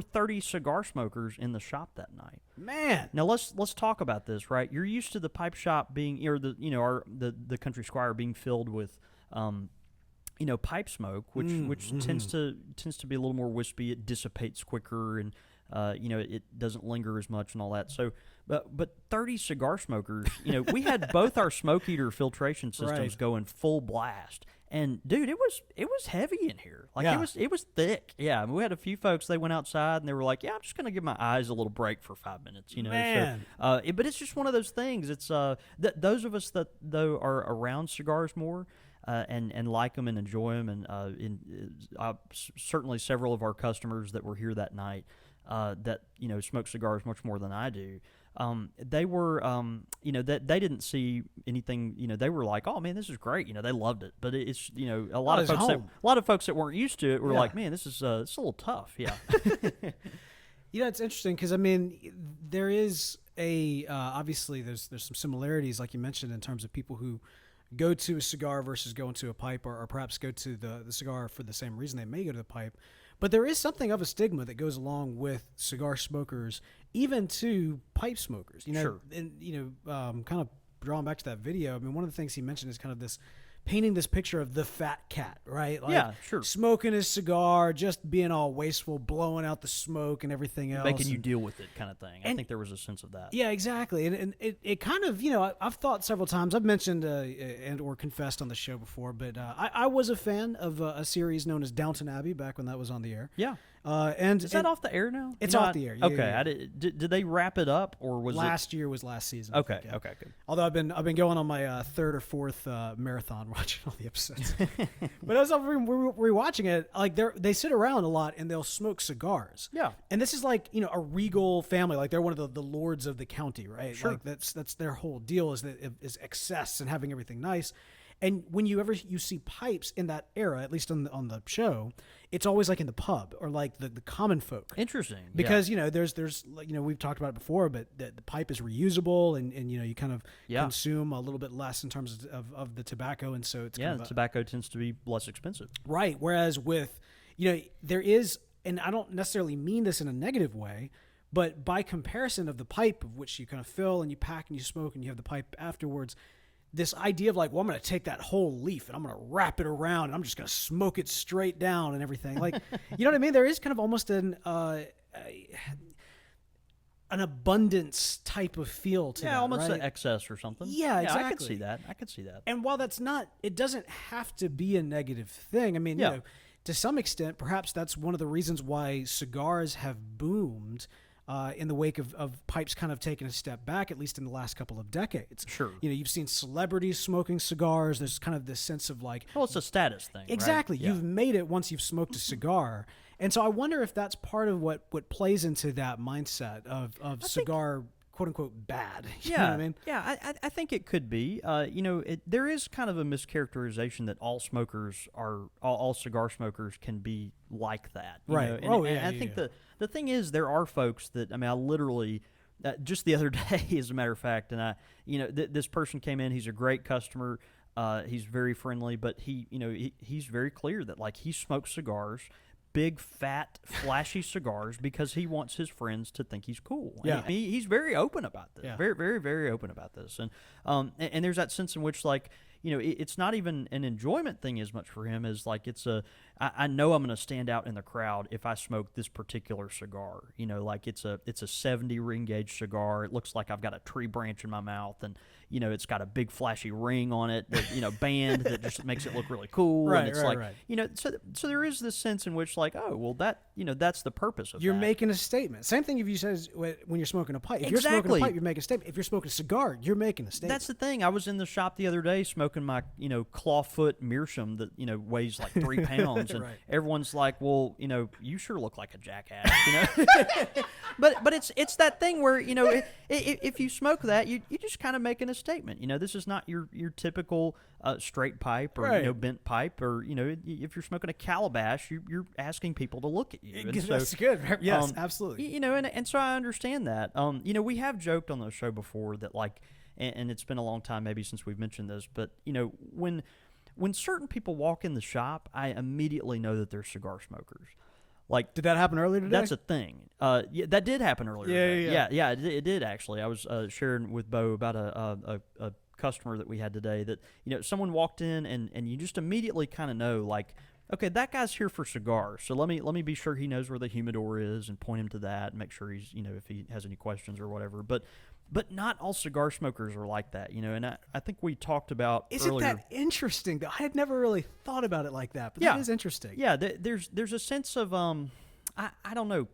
30 cigar smokers in the shop that night. man, Now let's talk about this, right? You're used to the pipe shop being, or the Country Squire being filled with pipe smoke, which tends to be a little more wispy. It dissipates quicker, and it doesn't linger as much and all that. So, but 30 cigar smokers, we had both our smoke eater filtration systems Right. going full blast. And dude, it was heavy in here. Like Yeah. it was thick. Yeah, I mean, we had a few folks. They went outside and they were like, "Yeah, I'm just gonna give my eyes a little break for 5 minutes." Man. So, but it's just one of those things. It's those of us that though are around cigars more. And like them and enjoy them, and certainly several of our customers that were here that night that smoke cigars much more than I do. They were that they didn't see anything. They were like, "Oh man, this is great." They loved it. But it's a lot of it's folks home. a lot of folks that weren't used to it were Yeah. like, "Man, this is it's a little tough." Yeah. It's interesting because I mean, there is obviously there's some similarities, like you mentioned, in terms of people who go to a cigar versus going to a pipe, or perhaps go to the cigar for the same reason they may go to the pipe. But there is something of a stigma that goes along with cigar smokers, even to pipe smokers. Sure. And kind of drawing back to that video. I mean, one of the things he mentioned is kind of this painting this picture of the fat cat, right? Like, Yeah, sure. Smoking his cigar, just being all wasteful, blowing out the smoke and everything else, Making you and- deal with it, kind of thing. I and- think there was a sense of that. Yeah, exactly. And it kind of, I've thought several times, I've mentioned and or confessed on the show before, but I was a fan of a series known as Downton Abbey back when that was on the air. Yeah. And Is that off the air now? It's off the air. Yeah, Okay. yeah, yeah. Did they wrap it up, or was last year was last season. I Okay. think, yeah. Okay. Good. Although I've been going on my third or fourth marathon watching all the episodes. But as I'm rewatching it, like they sit around a lot and they'll smoke cigars. Yeah. And this is like a regal family, like they're one of the lords of the county, right? Sure. Like that's their whole deal is excess and having everything nice. And when you see pipes in that era, at least on the show, it's always like in the pub or like the common folk. Interesting. Because there's we've talked about it before, but the pipe is reusable, and you kind of Yeah. consume a little bit less in terms of the tobacco, and so it's Yeah, kind of tobacco tends to be less expensive. right. Whereas with there is, and I don't necessarily mean this in a negative way, but by comparison of the pipe, of which you kind of fill and you pack and you smoke and you have the pipe afterwards, this idea of like, well, I'm going to take that whole leaf and I'm going to wrap it around and I'm just going to smoke it straight down and everything. Like, you know what I mean? There is kind of almost an abundance type of feel to that, almost right? an excess or something. Yeah, I could exactly. see that. And while that's not, it doesn't have to be a negative thing. I mean, Yeah. to some extent, perhaps that's one of the reasons why cigars have boomed in the wake of pipes kind of taking a step back, at least in the last couple of decades. Sure. You've seen celebrities smoking cigars. There's kind of this sense of like, Well, it's a status thing. right? exactly, Yeah. you've made it once you've smoked a cigar. And so I wonder if that's part of what plays into that mindset of cigar quote unquote bad. You Yeah, know what I mean? yeah, I think it could be. There is kind of a mischaracterization that all smokers are all cigar smokers can be like that. You Right. know? And, Oh, and yeah, I yeah, think yeah. the thing is, there are folks that I literally. Just the other day, as a matter of fact, and this person came in. He's a great customer. He's very friendly, but he's very clear that like he smokes cigars, big, fat, flashy cigars because he wants his friends to think he's cool. And Yeah. he's very open about this. Yeah. Very, very, very open about this. And there's that sense in which like it's not even an enjoyment thing as much for him as like I know I'm going to stand out in the crowd if I smoke this particular cigar. Like it's a 70 ring gauge cigar. It looks like I've got a tree branch in my mouth, and it's got a big flashy ring on it that band that just makes it look really cool. Right, and it's right, like right. so there is this sense in which like, oh well, that that's the purpose of You're that. making a statement. Same thing if you says when you're smoking a pipe. If you're smoking Exactly. a pipe, you're making a statement. If you're smoking a cigar, you're making a statement. That's the thing. I was in the shop the other day smoking my, clawfoot meerschaum that, weighs like 3 pounds, and Right. everyone's like, "Well, you sure look like a jackass," But it's that thing where if you smoke that, you just kind of making a statement. This is not your typical straight pipe or Right. bent pipe, or if you're smoking a calabash, you're asking people to look at you. And so, That's good. Yes, absolutely. and so I understand that. We have joked on the show before that like, and it's been a long time maybe since we've mentioned this, but when certain people walk in the shop, I immediately know that they're cigar smokers. Like, Did that happen earlier today? that's a thing. Yeah, that did happen earlier. Yeah, today. Yeah. It did actually. I was sharing with Bo about a customer that we had today that someone walked in and you just immediately kind of know like, okay, that guy's here for cigars. So let me be sure he knows where the humidor is and point him to that and make sure he's if he has any questions or whatever. But not all cigar smokers are like that, and I think we talked about Isn't earlier. that interesting? Though I had never really thought about it like that, but Yeah. that is interesting. Yeah, there's a sense of I don't know,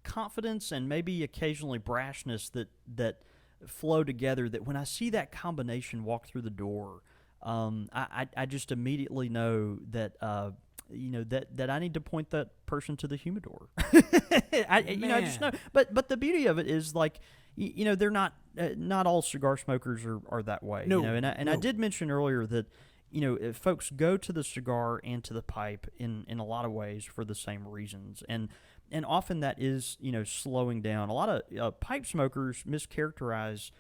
confidence and maybe occasionally brashness that flow together. That when I see that combination walk through the door, I just immediately know that that I need to point that person to the humidor. I just know. But the beauty of it is like they're not all cigar smokers are that way. No, And I no. did mention earlier that if folks go to the cigar and to the pipe in a lot of ways for the same reasons, and often that is slowing down. A lot of pipe smokers mischaracterize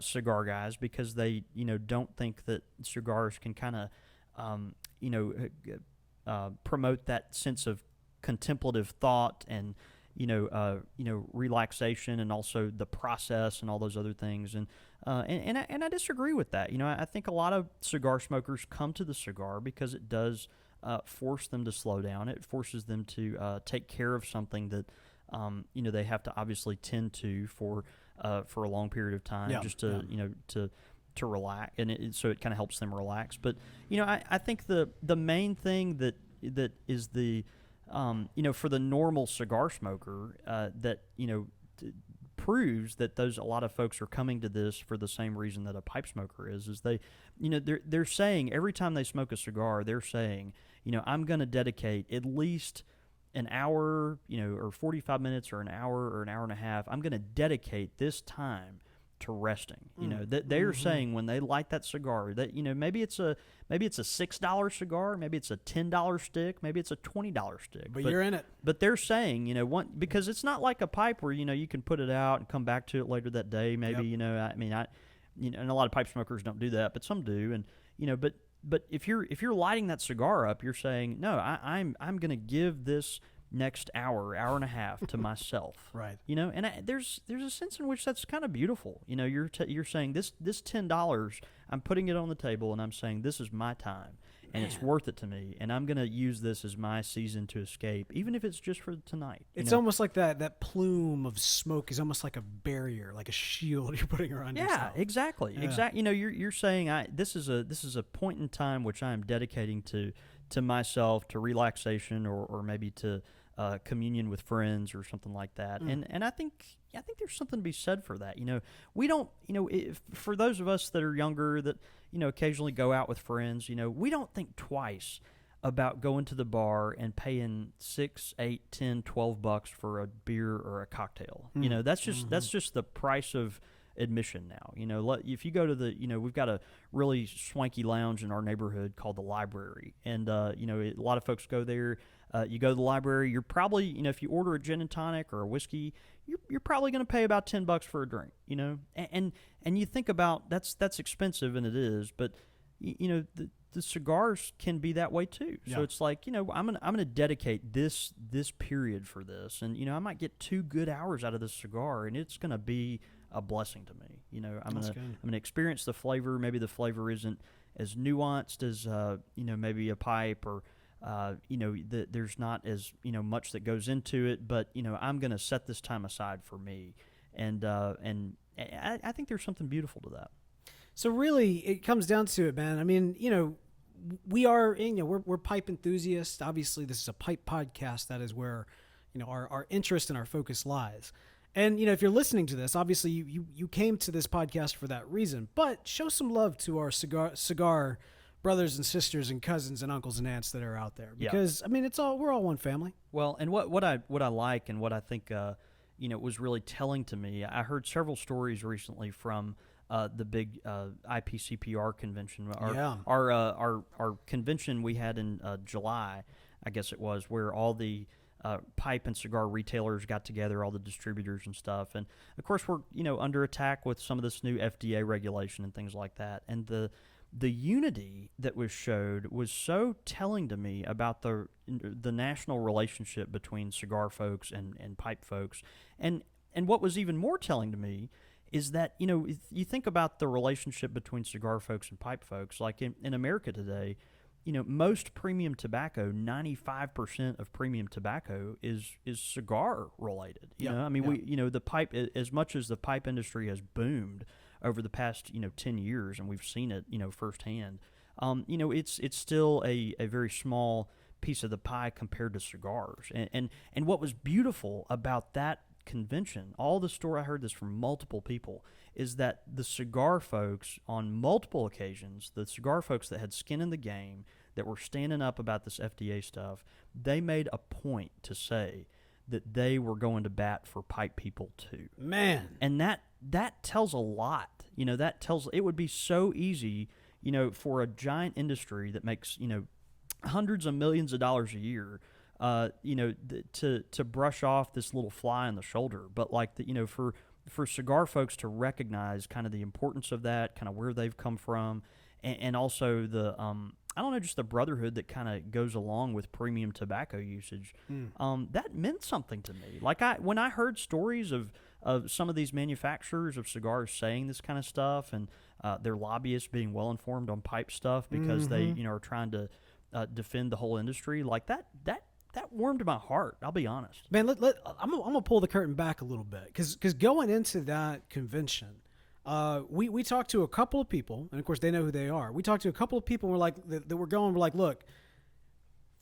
cigar guys because they don't think that cigars can kind of promote that sense of contemplative thought and relaxation, and also the process and all those other things. And I disagree with that. I think a lot of cigar smokers come to the cigar because it does force them to slow down. It forces them to take care of something that they have to obviously tend to for a long period of time, Yeah, just to to relax, and so it kind of helps them relax. But I think the main thing that is the for the normal cigar smoker that proves that a lot of folks are coming to this for the same reason that a pipe smoker is they they're saying every time they smoke a cigar, they're saying I'm going to dedicate at least an hour or 45 minutes or an hour and a half. I'm going to dedicate this time to resting. That they're saying when they light that cigar that maybe it's a $6 cigar, maybe it's a $10 stick, maybe it's a $20 stick, But you're in it. but they're saying because it's not like a pipe where you can put it out and come back to it later that day maybe. Yep. And a lot of pipe smokers don't do that, but some do. And but if you're lighting that cigar up, you're saying no, I'm going to give this next hour and a half to myself. Right. And there's a sense in which that's kind of beautiful. You're saying this $10, I'm putting it on the table and I'm saying this is my time and it's worth it to me, and I'm going to use this as my season to escape, even if it's just for tonight. It's almost like that plume of smoke is almost like a barrier, like a shield you're putting around yourself. Yeah, exactly. Yeah. Exactly. You're saying this is a point in time which I am dedicating to myself, to relaxation, or maybe to communion with friends or something like that. And I think there's something to be said for that. We don't, for those of us that are younger that occasionally go out with friends, we don't think twice about going to the bar and paying $6, $8, $10, $12 for a beer or a cocktail. You know, that's just the price of admission now. You know, if you go to we've got a really swanky lounge in our neighborhood called the Library, and a lot of folks go there. You go to the library, you're probably, if you order a gin and tonic or a whiskey, you're probably going to pay about $10 for a drink. You know, and you think about that's expensive, and it is, but the cigars can be that way too. So it's like, I'm gonna dedicate this period for this, and I'm might get 2 good hours out of this cigar, and it's gonna be a blessing to me. I'm gonna experience the flavor. Maybe the flavor isn't as nuanced as maybe a pipe, or there's not as much that goes into it, but I'm gonna set this time aside for me, and I think there's something beautiful to that. So really, it comes down to it, man. I mean, we are, we're pipe enthusiasts. Obviously, this is a pipe podcast. That is where, our interest and our focus lies. And, if you're listening to this, obviously you came to this podcast for that reason. But show some love to our cigar brothers and sisters and cousins and uncles and aunts that are out there. Because, I mean, we're all one family. Well, and what I like and what I think, was really telling to me, I heard several stories recently from the big IPCPR convention. Our convention we had in July, I guess it was, where all the pipe and cigar retailers got together, all the distributors and stuff. And of course, we're under attack with some of this new FDA regulation and things like that. And the unity that was showed was so telling to me about the national relationship between cigar folks and pipe folks. And what was even more telling to me is that, if you think about the relationship between cigar folks and pipe folks, like in America today, most premium tobacco, 95% of premium tobacco is cigar related. We, the pipe, as much as the pipe industry has boomed over the past, 10 years, and we've seen it, firsthand, it's still a very small piece of the pie compared to cigars. And what was beautiful about that convention, I heard this from multiple people, is that the cigar folks on multiple occasions, the cigar folks that had skin in the game, that were standing up about this FDA stuff, they made a point to say that they were going to bat for pipe people too. Man. And that tells a lot. That tells, it would be so easy, for a giant industry that makes, hundreds of millions of dollars a year, to brush off this little fly on the shoulder. But like for cigar folks to recognize kind of the importance of that, kind of where they've come from, and also the just the brotherhood that kind of goes along with premium tobacco usage. That meant something to me. Like when I heard stories of some of these manufacturers of cigars saying this kind of stuff, and their lobbyists being well informed on pipe stuff because they are trying to defend the whole industry, like that warmed my heart. I'll be honest, man. I'm gonna pull the curtain back a little bit, because going into that convention, we talked to a couple of people, and of course they know who they are. We talked to a couple of people, and we're like, we're like, look,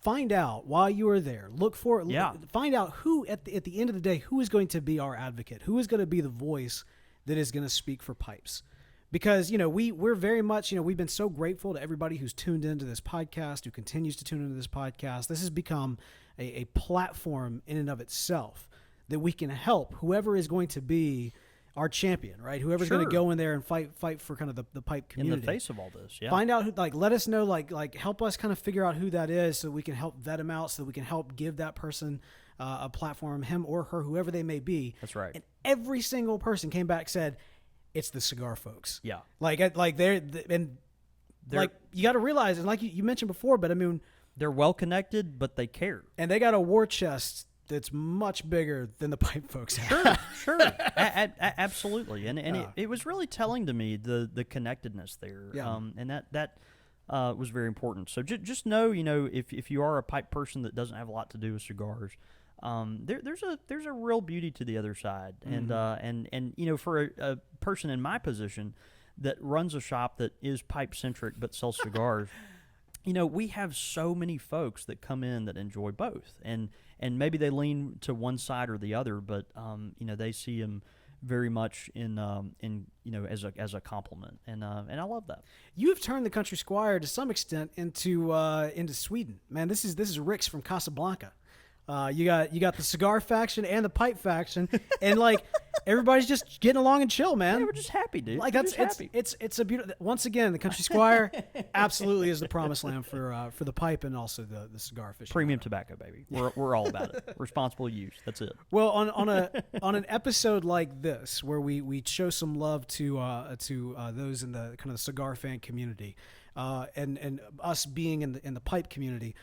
find out while you are there. Look for it. Yeah. Find out who at the end of the day, who is going to be our advocate, who is going to be the voice that is going to speak for pipes. Because, we're very much, we've been so grateful to everybody who's tuned into this podcast, who continues to tune into this podcast. This has become a platform in and of itself that we can help whoever is going to be our champion, right? Whoever's going to go in there and fight for kind of the pipe community. In the face of all this, yeah. Find out who, let us know, help us kind of figure out who that is, so we can help vet them out, so we can help give that person a platform, him or her, whoever they may be. That's right. And every single person came back and said, it's the cigar folks. Yeah. They're you got to realize, and like you mentioned before, but I mean, they're well connected, but they care. And they got a war chest that's much bigger than the pipe folks have. Sure. Absolutely. And it was really telling to me the connectedness there. Yeah. And that was very important. So just know, if you are a pipe person that doesn't have a lot to do with cigars, there's a real beauty to the other side. Mm-hmm. And for a person in my position that runs a shop that is pipe centric but sells cigars, we have so many folks that come in that enjoy both, and maybe they lean to one side or the other, but they see them very much in as a compliment, and I love that. You've turned the Country Squire to some extent into Sweden, man. This is Rick's from Casablanca. You got the cigar faction and the pipe faction, and like everybody's just getting along and chill, man. Yeah, we're just happy, dude. Like We're that's just happy. it's a beautiful. Once again, the Country Squire absolutely is the promised land for the pipe and also the cigar fish. Premium tobacco, baby. We're all about it. Responsible use. That's it. Well, on an episode like this, where we show some love to those in the kind of the cigar fan community, and us being in the pipe community,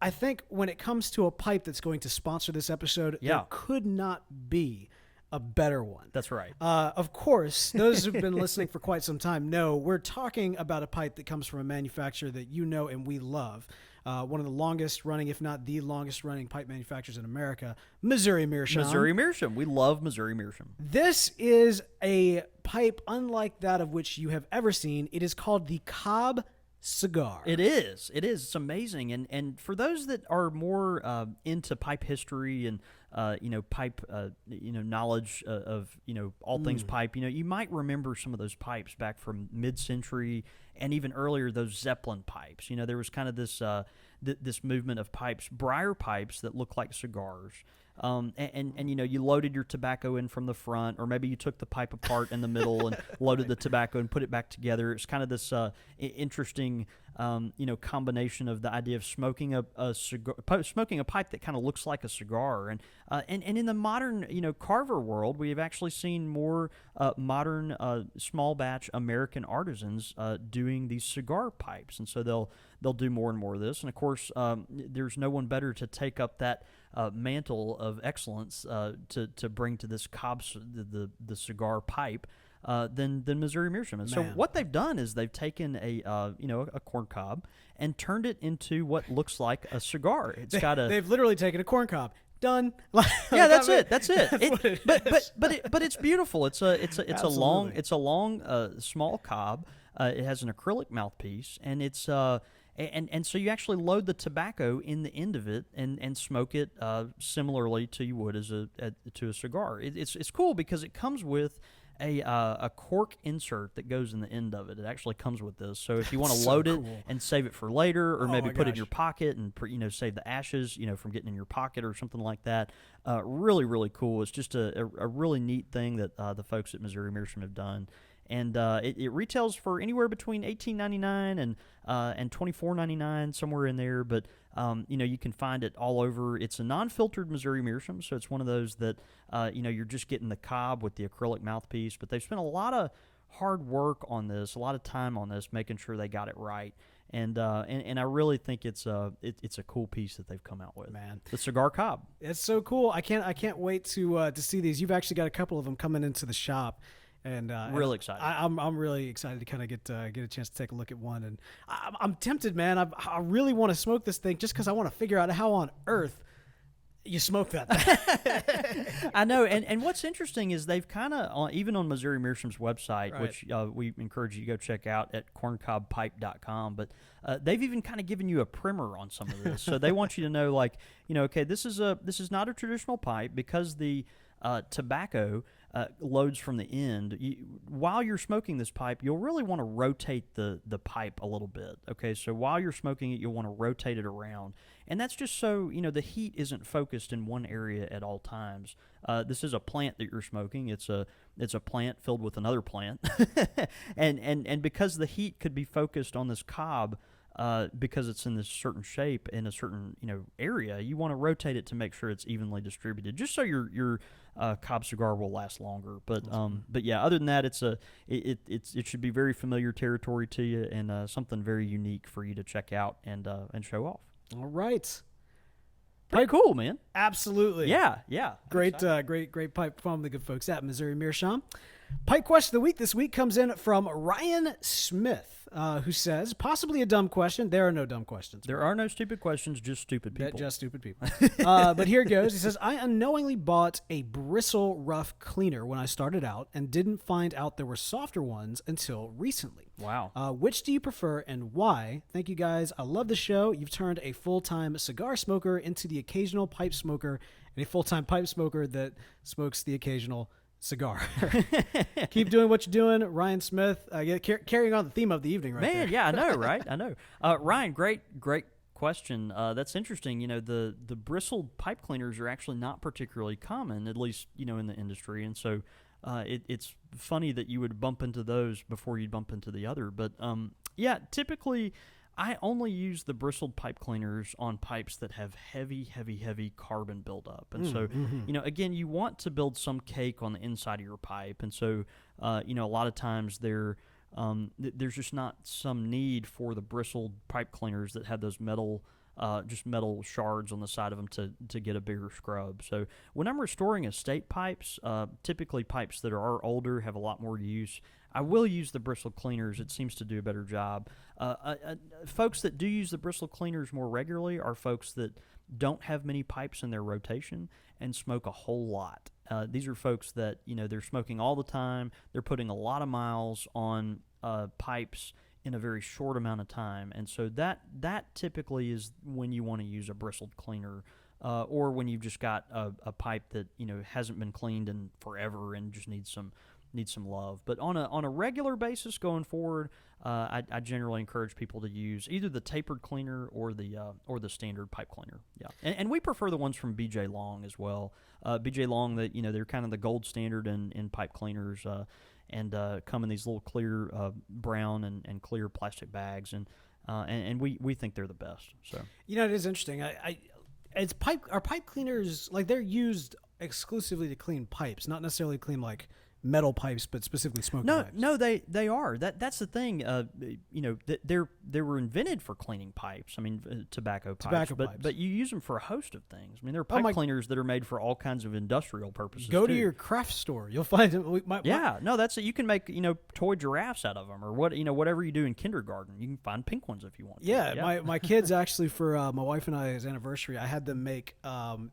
I think when it comes to a pipe that's going to sponsor this episode, there could not be a better one. That's right. Of course, those who've been listening for quite some time know we're talking about a pipe that comes from a manufacturer that you know and we love. One of the longest running, if not the longest running pipe manufacturers in America, Missouri Meerschaum. Missouri Meerschaum. We love Missouri Meerschaum. This is a pipe unlike that of which you have ever seen. It is called the Cob Cigar. It is. It's amazing. And for those that are more into pipe history and pipe knowledge of all things pipe, you might remember some of those pipes back from mid-century and even earlier, those Zeppelin pipes. There was kind of this this movement of pipes, briar pipes that look like cigars. And you loaded your tobacco in from the front, or maybe you took the pipe apart in the middle and loaded the tobacco and put it back together. It's kind of this interesting combination of the idea of smoking a cigar, smoking a pipe that kind of looks like a cigar. And in the modern carver world, we have actually seen more modern small batch American artisans doing these cigar pipes, and so they'll do more and more of this. And of course, there's no one better to take up that mantle of excellence to bring to this Cob the cigar pipe than Missouri Meerschaum. And so what they've done is they've taken a corn cob and turned it into what looks like a cigar. They've literally taken a corn cob. Done. Yeah, that's it. But it's beautiful. It's a long small cob. It has an acrylic mouthpiece, and it's and so you actually load the tobacco in the end of it and smoke it similarly to you would to a cigar. It's cool because it comes with a cork insert that goes in the end of it. It actually comes with this. So if you want to load it and save it for later, or maybe put it in your pocket and save the ashes from getting in your pocket or something like that, really, really cool. It's just a really neat thing that the folks at Missouri Meerschaum have done. And it retails for anywhere between $18.99 and $24.99, somewhere in there. But you can find it all over. It's a non-filtered Missouri Meerschaum, so it's one of those that you're just getting the cob with the acrylic mouthpiece. But they've spent a lot of hard work on this, a lot of time on this, making sure they got it right. And I really think it's a cool piece that they've come out with. Man, the cigar cob. It's so cool. I can't wait to see these. You've actually got a couple of them coming into the shop. And really excited. I'm really excited to kind of get a chance to take a look at one, and I'm tempted, man. I really want to smoke this thing just because I want to figure out how on earth you smoke that thing. I know, and what's interesting is they've kind of even on Missouri Meerschaum's website, right, which we encourage you to go check out at corncobpipe.com, but they've even kind of given you a primer on some of this. So they want you to know, like, okay, this is not a traditional pipe because the tobacco loads from the end. While you're smoking this pipe, you'll really want to rotate the pipe a little bit. Okay, so while you're smoking it, you'll want to rotate it around, and that's just so the heat isn't focused in one area at all times. This is a plant that you're smoking. It's a plant filled with another plant, and because the heat could be focused on this cob. Because it's in this certain shape in a certain area, you want to rotate it to make sure it's evenly distributed, just so your Cob cigar will last longer. But yeah, other than that, it should be very familiar territory to you, and something very unique for you to check out and show off. All right. Pretty cool, man. Absolutely. Yeah. Great pipe from the good folks at Missouri Meerschaum. Pipe question of the week this week comes in from Ryan Smith, who says, possibly a dumb question. There are no dumb questions. There are no stupid questions, just stupid people. Just stupid people. But here it goes. He says, I unknowingly bought a bristle rough cleaner when I started out and didn't find out there were softer ones until recently. Wow. Which do you prefer and why? Thank you, guys. I love the show. You've turned a full-time cigar smoker into the occasional pipe smoker and a full-time pipe smoker that smokes the occasional cigar. Keep doing what you're doing, Ryan Smith. Carrying on the theme of the evening, right Man, there. yeah, I know, right? I know. Ryan, great question. That's interesting. The bristled pipe cleaners are actually not particularly common, at least in the industry, and so it's funny that you would bump into those before you'd bump into the other. But yeah, typically I only use the bristled pipe cleaners on pipes that have heavy carbon buildup. And so, again, you want to build some cake on the inside of your pipe. And so, a lot of times there's just not some need for the bristled pipe cleaners that have those metal shards on the side of them to get a bigger scrub. So when I'm restoring estate pipes, typically pipes that are older, have a lot more use, I will use the bristle cleaners. It seems to do a better job. Folks that do use the bristle cleaners more regularly are folks that don't have many pipes in their rotation and smoke a whole lot. These are folks that, they're smoking all the time. They're putting a lot of miles on pipes in a very short amount of time. And so that typically is when you want to use a bristled cleaner, or when you've just got a pipe that, hasn't been cleaned in forever and just needs some love. But on a regular basis going forward, I generally encourage people to use either the tapered cleaner or the standard pipe cleaner. Yeah, and we prefer the ones from BJ Long as well. BJ Long, that they're kind of the gold standard in pipe cleaners, and come in these little clear brown and clear plastic bags, and we think they're the best. So it is interesting. Are pipe cleaners, like, they're used exclusively to clean pipes, not necessarily clean like metal pipes, but specifically smoking pipes. No, they are. That's the thing. They were invented for cleaning pipes. I mean, tobacco pipes. But you use them for a host of things. I mean, there are pipe cleaners that are made for all kinds of industrial purposes. Go to your craft store. You'll find them. That's it. You can make toy giraffes out of them, or whatever you do in kindergarten. You can find pink ones if you want. Yeah. My kids actually, for my wife and I's anniversary, I had them make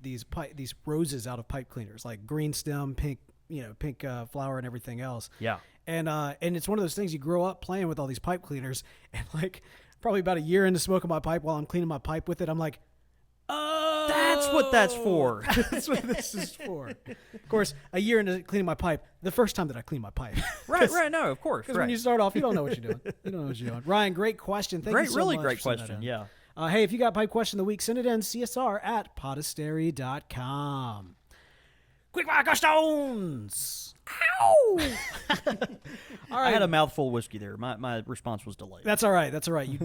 these roses out of pipe cleaners, like green stem, pink flower and everything else. Yeah. And it's one of those things, you grow up playing with all these pipe cleaners, and like probably about a year into smoking my pipe, while I'm cleaning my pipe with it, I'm like, oh, that's what that's for. That's what this is for. Of course, a year into cleaning my pipe, the first time that I clean my pipe. Right. No, of course. Because when you start off, you don't know what you're doing. Ryan, great question. Thank you so really much. Great question. Yeah. Hey, if you got pipe question of the week, send it in, csr@podastery.com. Quickfire questions! Ow! All right. I had a mouthful of whiskey there. My response was delayed. That's all right. You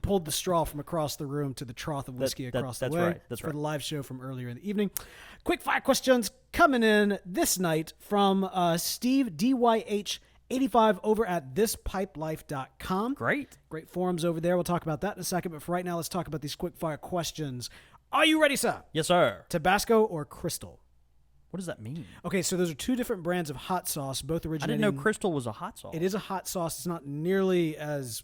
pulled the straw from across the room to the trough of whiskey across the way. Right. That's for right. the live show from earlier in the evening. Quickfire questions coming in this night from Steve DYH85 over at thispipelife.com. Great forums over there. We'll talk about that in a second. But for right now, let's talk about these quickfire questions. Are you ready, sir? Yes, sir. Tabasco or Crystal? What does that mean? Okay, so those are two different brands of hot sauce, both originating. I didn't know Crystal was a hot sauce. It is a hot sauce. It's not nearly as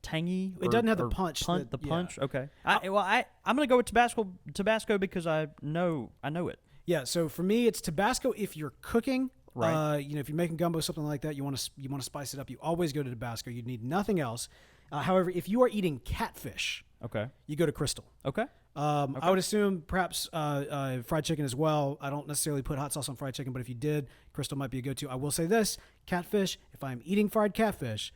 tangy. It doesn't have the punch. The punch. Okay. I'm gonna go with Tabasco because I know it. Yeah. So for me, it's Tabasco if you're cooking. Right. If you're making gumbo, something like that, you want to spice it up. You always go to Tabasco. You need nothing else. However, if you are eating catfish, okay, you go to Crystal. Okay. I would assume perhaps fried chicken as well. I don't necessarily put hot sauce on fried chicken, but if you did, Crystal might be a go-to. I will say this, catfish, if I'm eating fried catfish,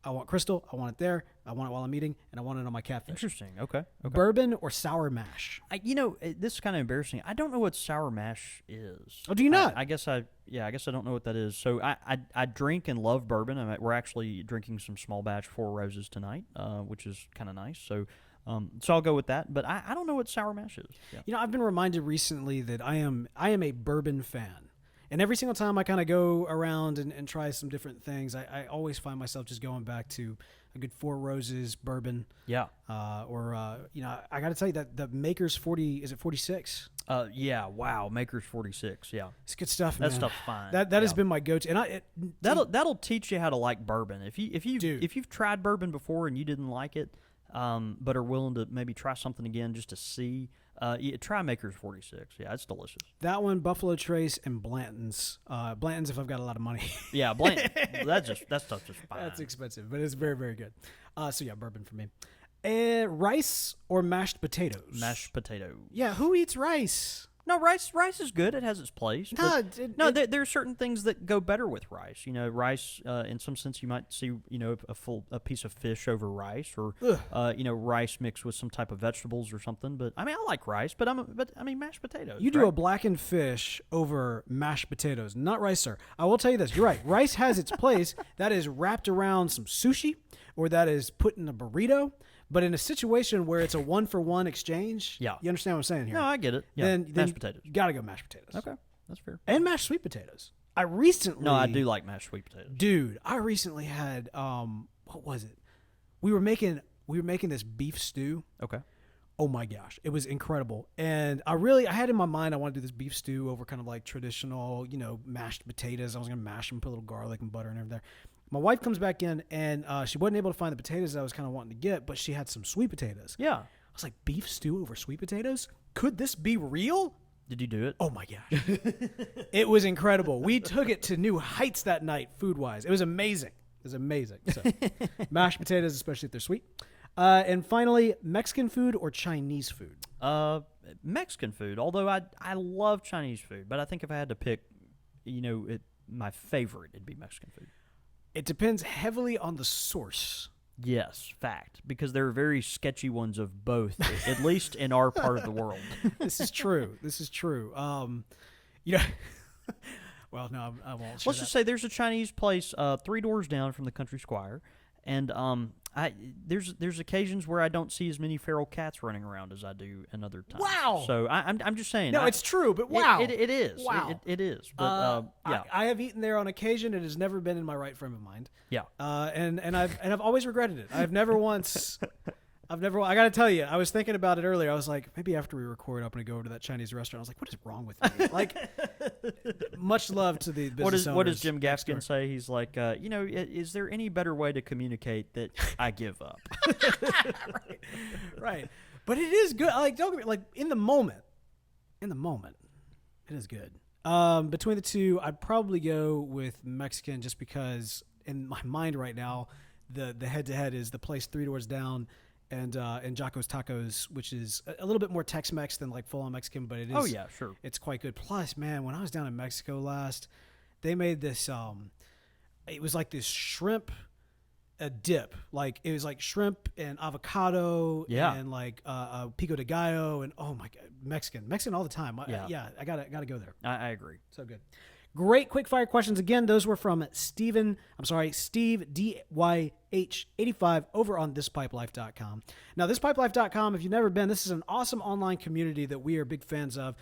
I want Crystal, I want it there, I want it while I'm eating, and I want it on my catfish. Interesting. Okay. Bourbon or sour mash? This is kind of embarrassing. I don't know what sour mash is. Oh, do you not? I guess I don't know what that is. So I drink and love bourbon. We're actually drinking some small batch Four Roses tonight, which is kind of nice. So I'll go with that, but I don't know what sour mash is. Yeah. I've been reminded recently that I am a bourbon fan, and every single time I kind of go around and try some different things, I always find myself just going back to a good Four Roses bourbon. Yeah. I got to tell you that the Maker's 40, is it 46? Yeah. Wow. Maker's 46. Yeah. It's good stuff, man. That stuff's fine. That has been my go-to, and that'll teach you how to like bourbon. If you've tried bourbon before and you didn't like it, but are willing to maybe try something again just to see, try Maker's 46. Yeah, it's delicious. That one, Buffalo Trace, and Blanton's. Blanton's if I've got a lot of money. Yeah, Blanton. that stuff's just fine. That's expensive, but it's very, very good. So yeah, bourbon for me. Rice or mashed potatoes? Mashed potato. Yeah, who eats rice? No, rice is good. It has its place. No, But there are certain things that go better with rice. You know, rice. In some sense, you might see a piece of fish over rice, or rice mixed with some type of vegetables or something. But I mean, I like rice. But mashed potatoes. You do right? a blackened fish over mashed potatoes, not rice, sir. I will tell you this. You're right. Rice has its place. That is wrapped around some sushi, or that is put in a burrito. But in a situation where it's a 1-for-1 exchange, Yeah. You understand what I'm saying here? No, I get it. Yeah, Then mashed potatoes. You got to go mashed potatoes. Okay, that's fair. And mashed sweet potatoes. I recently... No, I do like mashed sweet potatoes. Dude, I recently had, what was it? We were making this beef stew. Okay. Oh my gosh, it was incredible. And I had in my mind I want to do this beef stew over kind of like traditional, mashed potatoes. I was going to mash them, put a little garlic and butter and everything there. My wife comes back in, and she wasn't able to find the potatoes that I was kind of wanting to get, but she had some sweet potatoes. Yeah. I was like, beef stew over sweet potatoes? Could this be real? Did you do it? Oh my gosh. It was incredible. We took it to new heights that night, food-wise. It was amazing. So, mashed potatoes, especially if they're sweet. And finally, Mexican food or Chinese food? Mexican food. Although I love Chinese food, but I think if I had to pick, my favorite, it'd be Mexican food. It depends heavily on the source. Yes, fact. Because there are very sketchy ones of both, at least in our part of the world. This is true. Well, no, I won't. Let's just say there's a Chinese place 3 doors down from the Country Squire, and there's occasions where I don't see as many feral cats running around as I do in other times. Wow. So I'm just saying. No, it's true, but wow. It is. Wow. It is. But yeah. I have eaten there on occasion. It has never been in my right frame of mind. Yeah. And I've always regretted it. I've never once. I got to tell you, I was thinking about it earlier. I was like, maybe after we record, I'm going to go over to that Chinese restaurant. I was like, what is wrong with me? Like, much love to the business owners. What does Jim Gaffigan say? He's like, is there any better way to communicate that I give up? Right. But it is good. Like, don't get me, like, in the moment, it is good. Between the two, I'd probably go with Mexican just because in my mind right now, the head-to-head is the place 3 doors down and Jocko's Tacos, which is a little bit more Tex-Mex than like full-on Mexican, but it is. Oh yeah, sure. It's quite good. Plus, man, when I was down in Mexico last, they made this. It was like this shrimp, a dip. Like it was like shrimp and avocado. Yeah. And like pico de gallo and oh my god, Mexican all the time. Yeah. I gotta go there. I agree. So good. Great quickfire questions. Again, those were from Steve DYH85 over on thispipelife.com. Now, thispipelife.com, if you've never been, this is an awesome online community that we are big fans of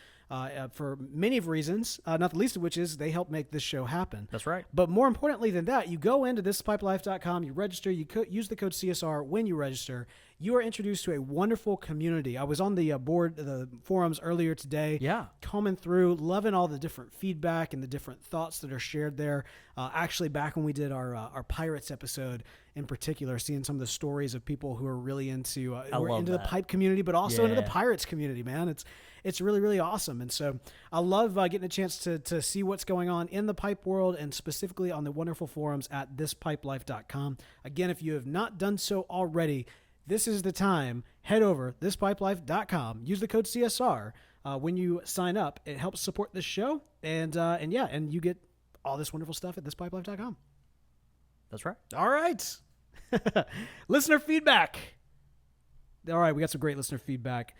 for many of reasons, not the least of which is they help make this show happen. That's right. But more importantly than that, you go into thispipelife.com, you register, you use the code CSR when you register. You are introduced to a wonderful community. I was on the the forums earlier today. Yeah. Combing through, loving all the different feedback and the different thoughts that are shared there. Actually, back when we did our Pirates episode in particular, seeing some of the stories of people who are really into the pipe community, but also into the Pirates community, man. It's really, really awesome. And so I love getting a chance to see what's going on in the pipe world and specifically on the wonderful forums at thispipelife.com. Again, if you have not done so already, this is the time. Head over thispipelife.com. Use the code CSR when you sign up. It helps support this show, and you get all this wonderful stuff at thispipelife.com. That's right. All right. Listener feedback. All right, we got some great listener feedback.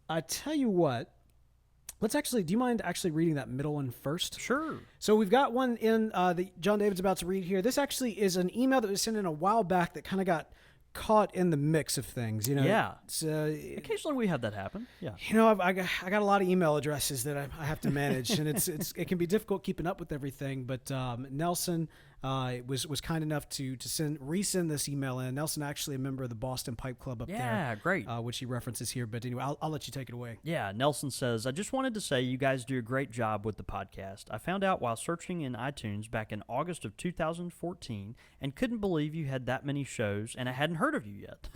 I tell you what. Do you mind actually reading that middle one first? Sure. So we've got one in that John David's about to read here. This actually is an email that was sent in a while back that kind of got caught in the mix of things, Yeah. Occasionally we have that happen. Yeah. I got a lot of email addresses that I have to manage, and it can be difficult keeping up with everything. But Nelson was kind enough to resend this email in. Nelson, actually a member of the Boston Pipe Club up there. Yeah, great. Which he references here. But anyway, I'll let you take it away. Yeah, Nelson says, I just wanted to say you guys do a great job with the podcast. I found out while searching in iTunes back in August of 2014 and couldn't believe you had that many shows, and I hadn't heard of you yet.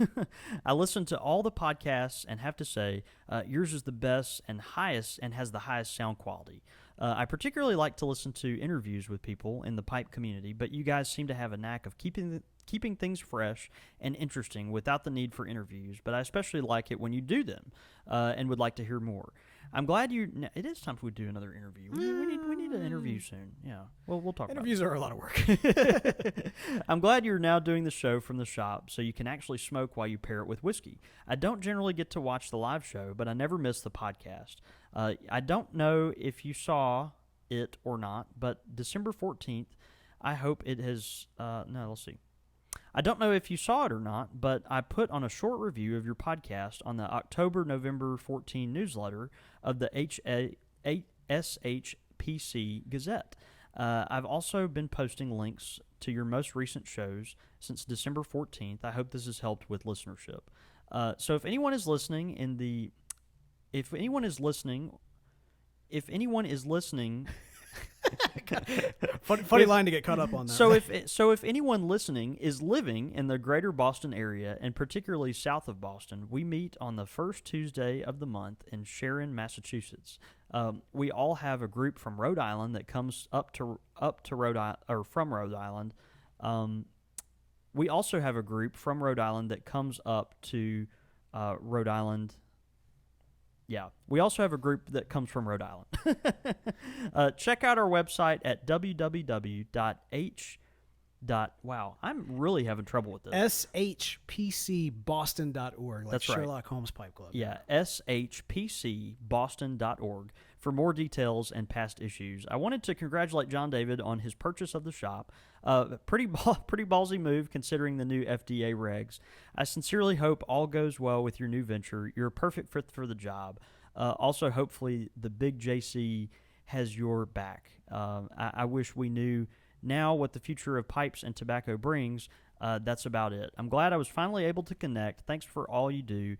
I listened to all the podcasts and have to say yours is the best and highest and has the highest sound quality. I particularly like to listen to interviews with people in the pipe community, but you guys seem to have a knack of keeping things fresh and interesting without the need for interviews, but I especially like it when you do them and would like to hear more. I'm glad you. It is time we do another interview. We need an interview soon. Yeah. Well, we'll talk. Interviews are a lot of work. I'm glad you're now doing the show from the shop, so you can actually smoke while you pair it with whiskey. I don't generally get to watch the live show, but I never miss the podcast. I don't know if you saw it or not, but December 14th. I hope it has. No, let's see. I don't know if you saw it or not, but I put on a short review of your podcast on the October-November 14 newsletter of the SHPC Gazette. I've also been posting links to your most recent shows since December 14th. I hope this has helped with listenership. So if anyone is listening Funny line to get caught up on that. So if anyone listening is living in the greater Boston area, and particularly south of Boston, we meet on the first Tuesday of the month in Sharon, Massachusetts. We all have a group from Rhode Island that comes up to Rhode Island, or from Rhode Island. We also have a group from Rhode Island that comes up to Rhode Island. Yeah, we also have a group that comes from Rhode Island. Check out our website at www.h. I'm really having trouble with this. shpcboston.org, like That's right. Sherlock Holmes Pipe Club. Yeah, shpcboston.org for more details and past issues. I wanted to congratulate John David on his purchase of the shop. Pretty ballsy move considering the new FDA regs. I sincerely hope all goes well with your new venture. You're a perfect fit for the job. Also, hopefully, the big JC has your back. I wish we knew now what the future of pipes and tobacco brings. That's about it. I'm glad I was finally able to connect. Thanks for all you do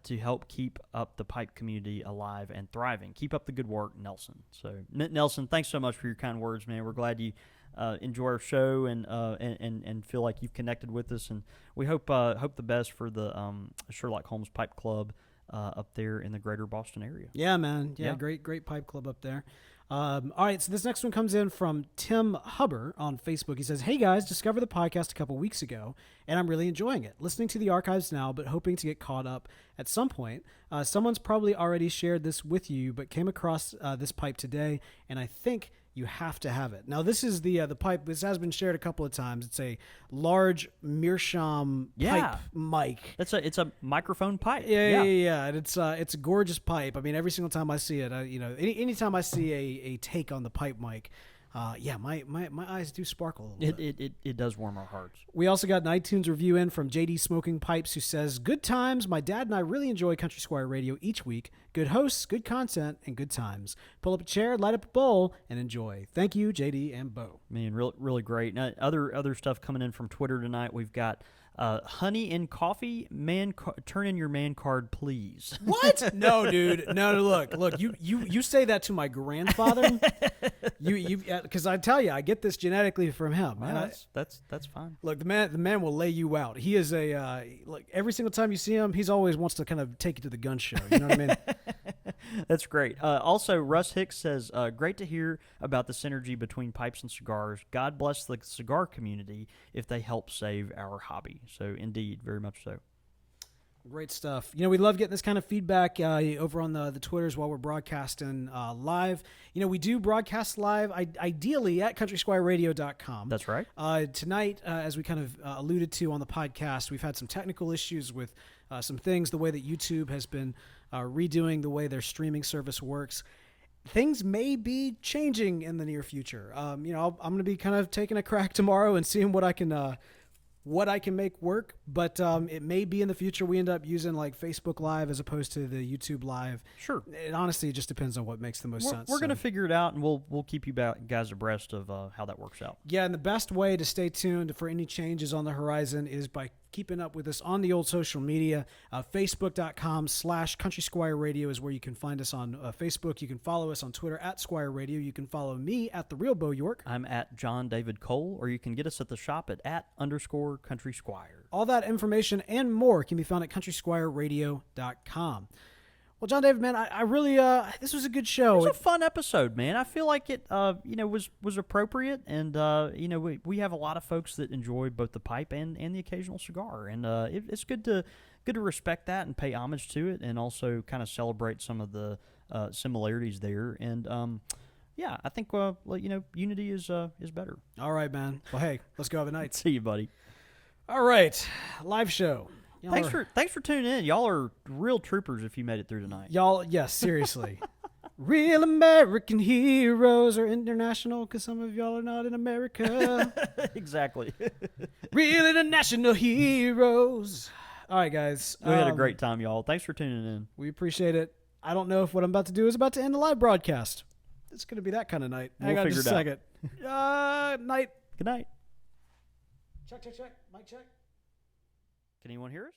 to help keep up the pipe community alive and thriving. Keep up the good work, Nelson. So, Nelson, thanks so much for your kind words, man. We're glad you enjoy our show and feel like you've connected with us, and we hope the best for the Sherlock Holmes Pipe Club up there in the greater Boston area. Yeah, man. Yeah. Great pipe club up there. All right, so this next one comes in from Tim Hubber on Facebook. He says, "Hey guys, discovered the podcast a couple weeks ago, and I'm really enjoying it. Listening to the archives now, but hoping to get caught up at some point. Someone's probably already shared this with you, but came across this pipe today, and I think you have to have it." Now, this is the pipe. This has been shared a couple of times. It's a large meerschaum pipe mic. It's a microphone pipe. Yeah. And it's a gorgeous pipe. I mean, every single time I see it, anytime I see a take on the pipe mic, my eyes do sparkle a little bit. It does warm our hearts. We also got an iTunes review in from JD Smoking Pipes, who says, "Good times. My dad and I really enjoy Country Squire Radio each week. Good hosts, good content, and good times. Pull up a chair, light up a bowl, and enjoy. Thank you, JD and Bo." Man, really great. Now, other stuff coming in from Twitter tonight. We've got honey and coffee. Turn in your man card, please. What? No, dude. No. Look. You say that to my grandfather. Because I tell you, I get this genetically from him. Well, that's fine. Look, the man will lay you out. He is every single time you see him, he's always wants to kind of take you to the gun show. You know what I mean? That's great. Also, Russ Hicks says, "Great to hear about the synergy between pipes and cigars. God bless the cigar community if they help save our hobby." So, indeed, very much so. Great stuff. We love getting this kind of feedback over on the Twitters while we're broadcasting live. We do broadcast live, ideally at countrysquireradio.com. That's right. Tonight, as we kind of alluded to on the podcast, we've had some technical issues with some things, the way that YouTube has been redoing the way their streaming service works. Things may be changing in the near future. I'm going to be kind of taking a crack tomorrow and seeing what I can make work, but it may be in the future we end up using like Facebook Live as opposed to the YouTube Live. Sure. It honestly just depends on what makes the most sense. We're going to figure it out, and we'll keep you guys abreast of how that works out. Yeah, and the best way to stay tuned for any changes on the horizon is by keeping up with us on the old social media. Facebook.com/Country Squire Radio is where you can find us on Facebook. You can follow us on Twitter at Squire Radio. You can follow me at The Real Bo York. I'm at John David Cole, or you can get us at the shop at @_Country Squire. All that information and more can be found at countrysquireradio.com. Well, John David, man, I really this was a good show. It was a fun episode, man. I feel like it was appropriate, and we have a lot of folks that enjoy both the pipe and the occasional cigar, and it's good to respect that and pay homage to it, and also kind of celebrate some of the similarities there, and yeah, I think unity is better. All right, man. Well, hey, let's go have a night. See you, buddy. All right, live show. Thanks for tuning in. Y'all are real troopers if you made it through tonight. Y'all, yes, seriously. Real American heroes are international because some of y'all are not in America. Exactly. Real international heroes. All right, guys. We had a great time, y'all. Thanks for tuning in. We appreciate it. I don't know if what I'm about to do is about to end the live broadcast. It's going to be that kind of night. We'll Hang on figure just a it second. Night. Good night. Check. Mic check. Can anyone hear us?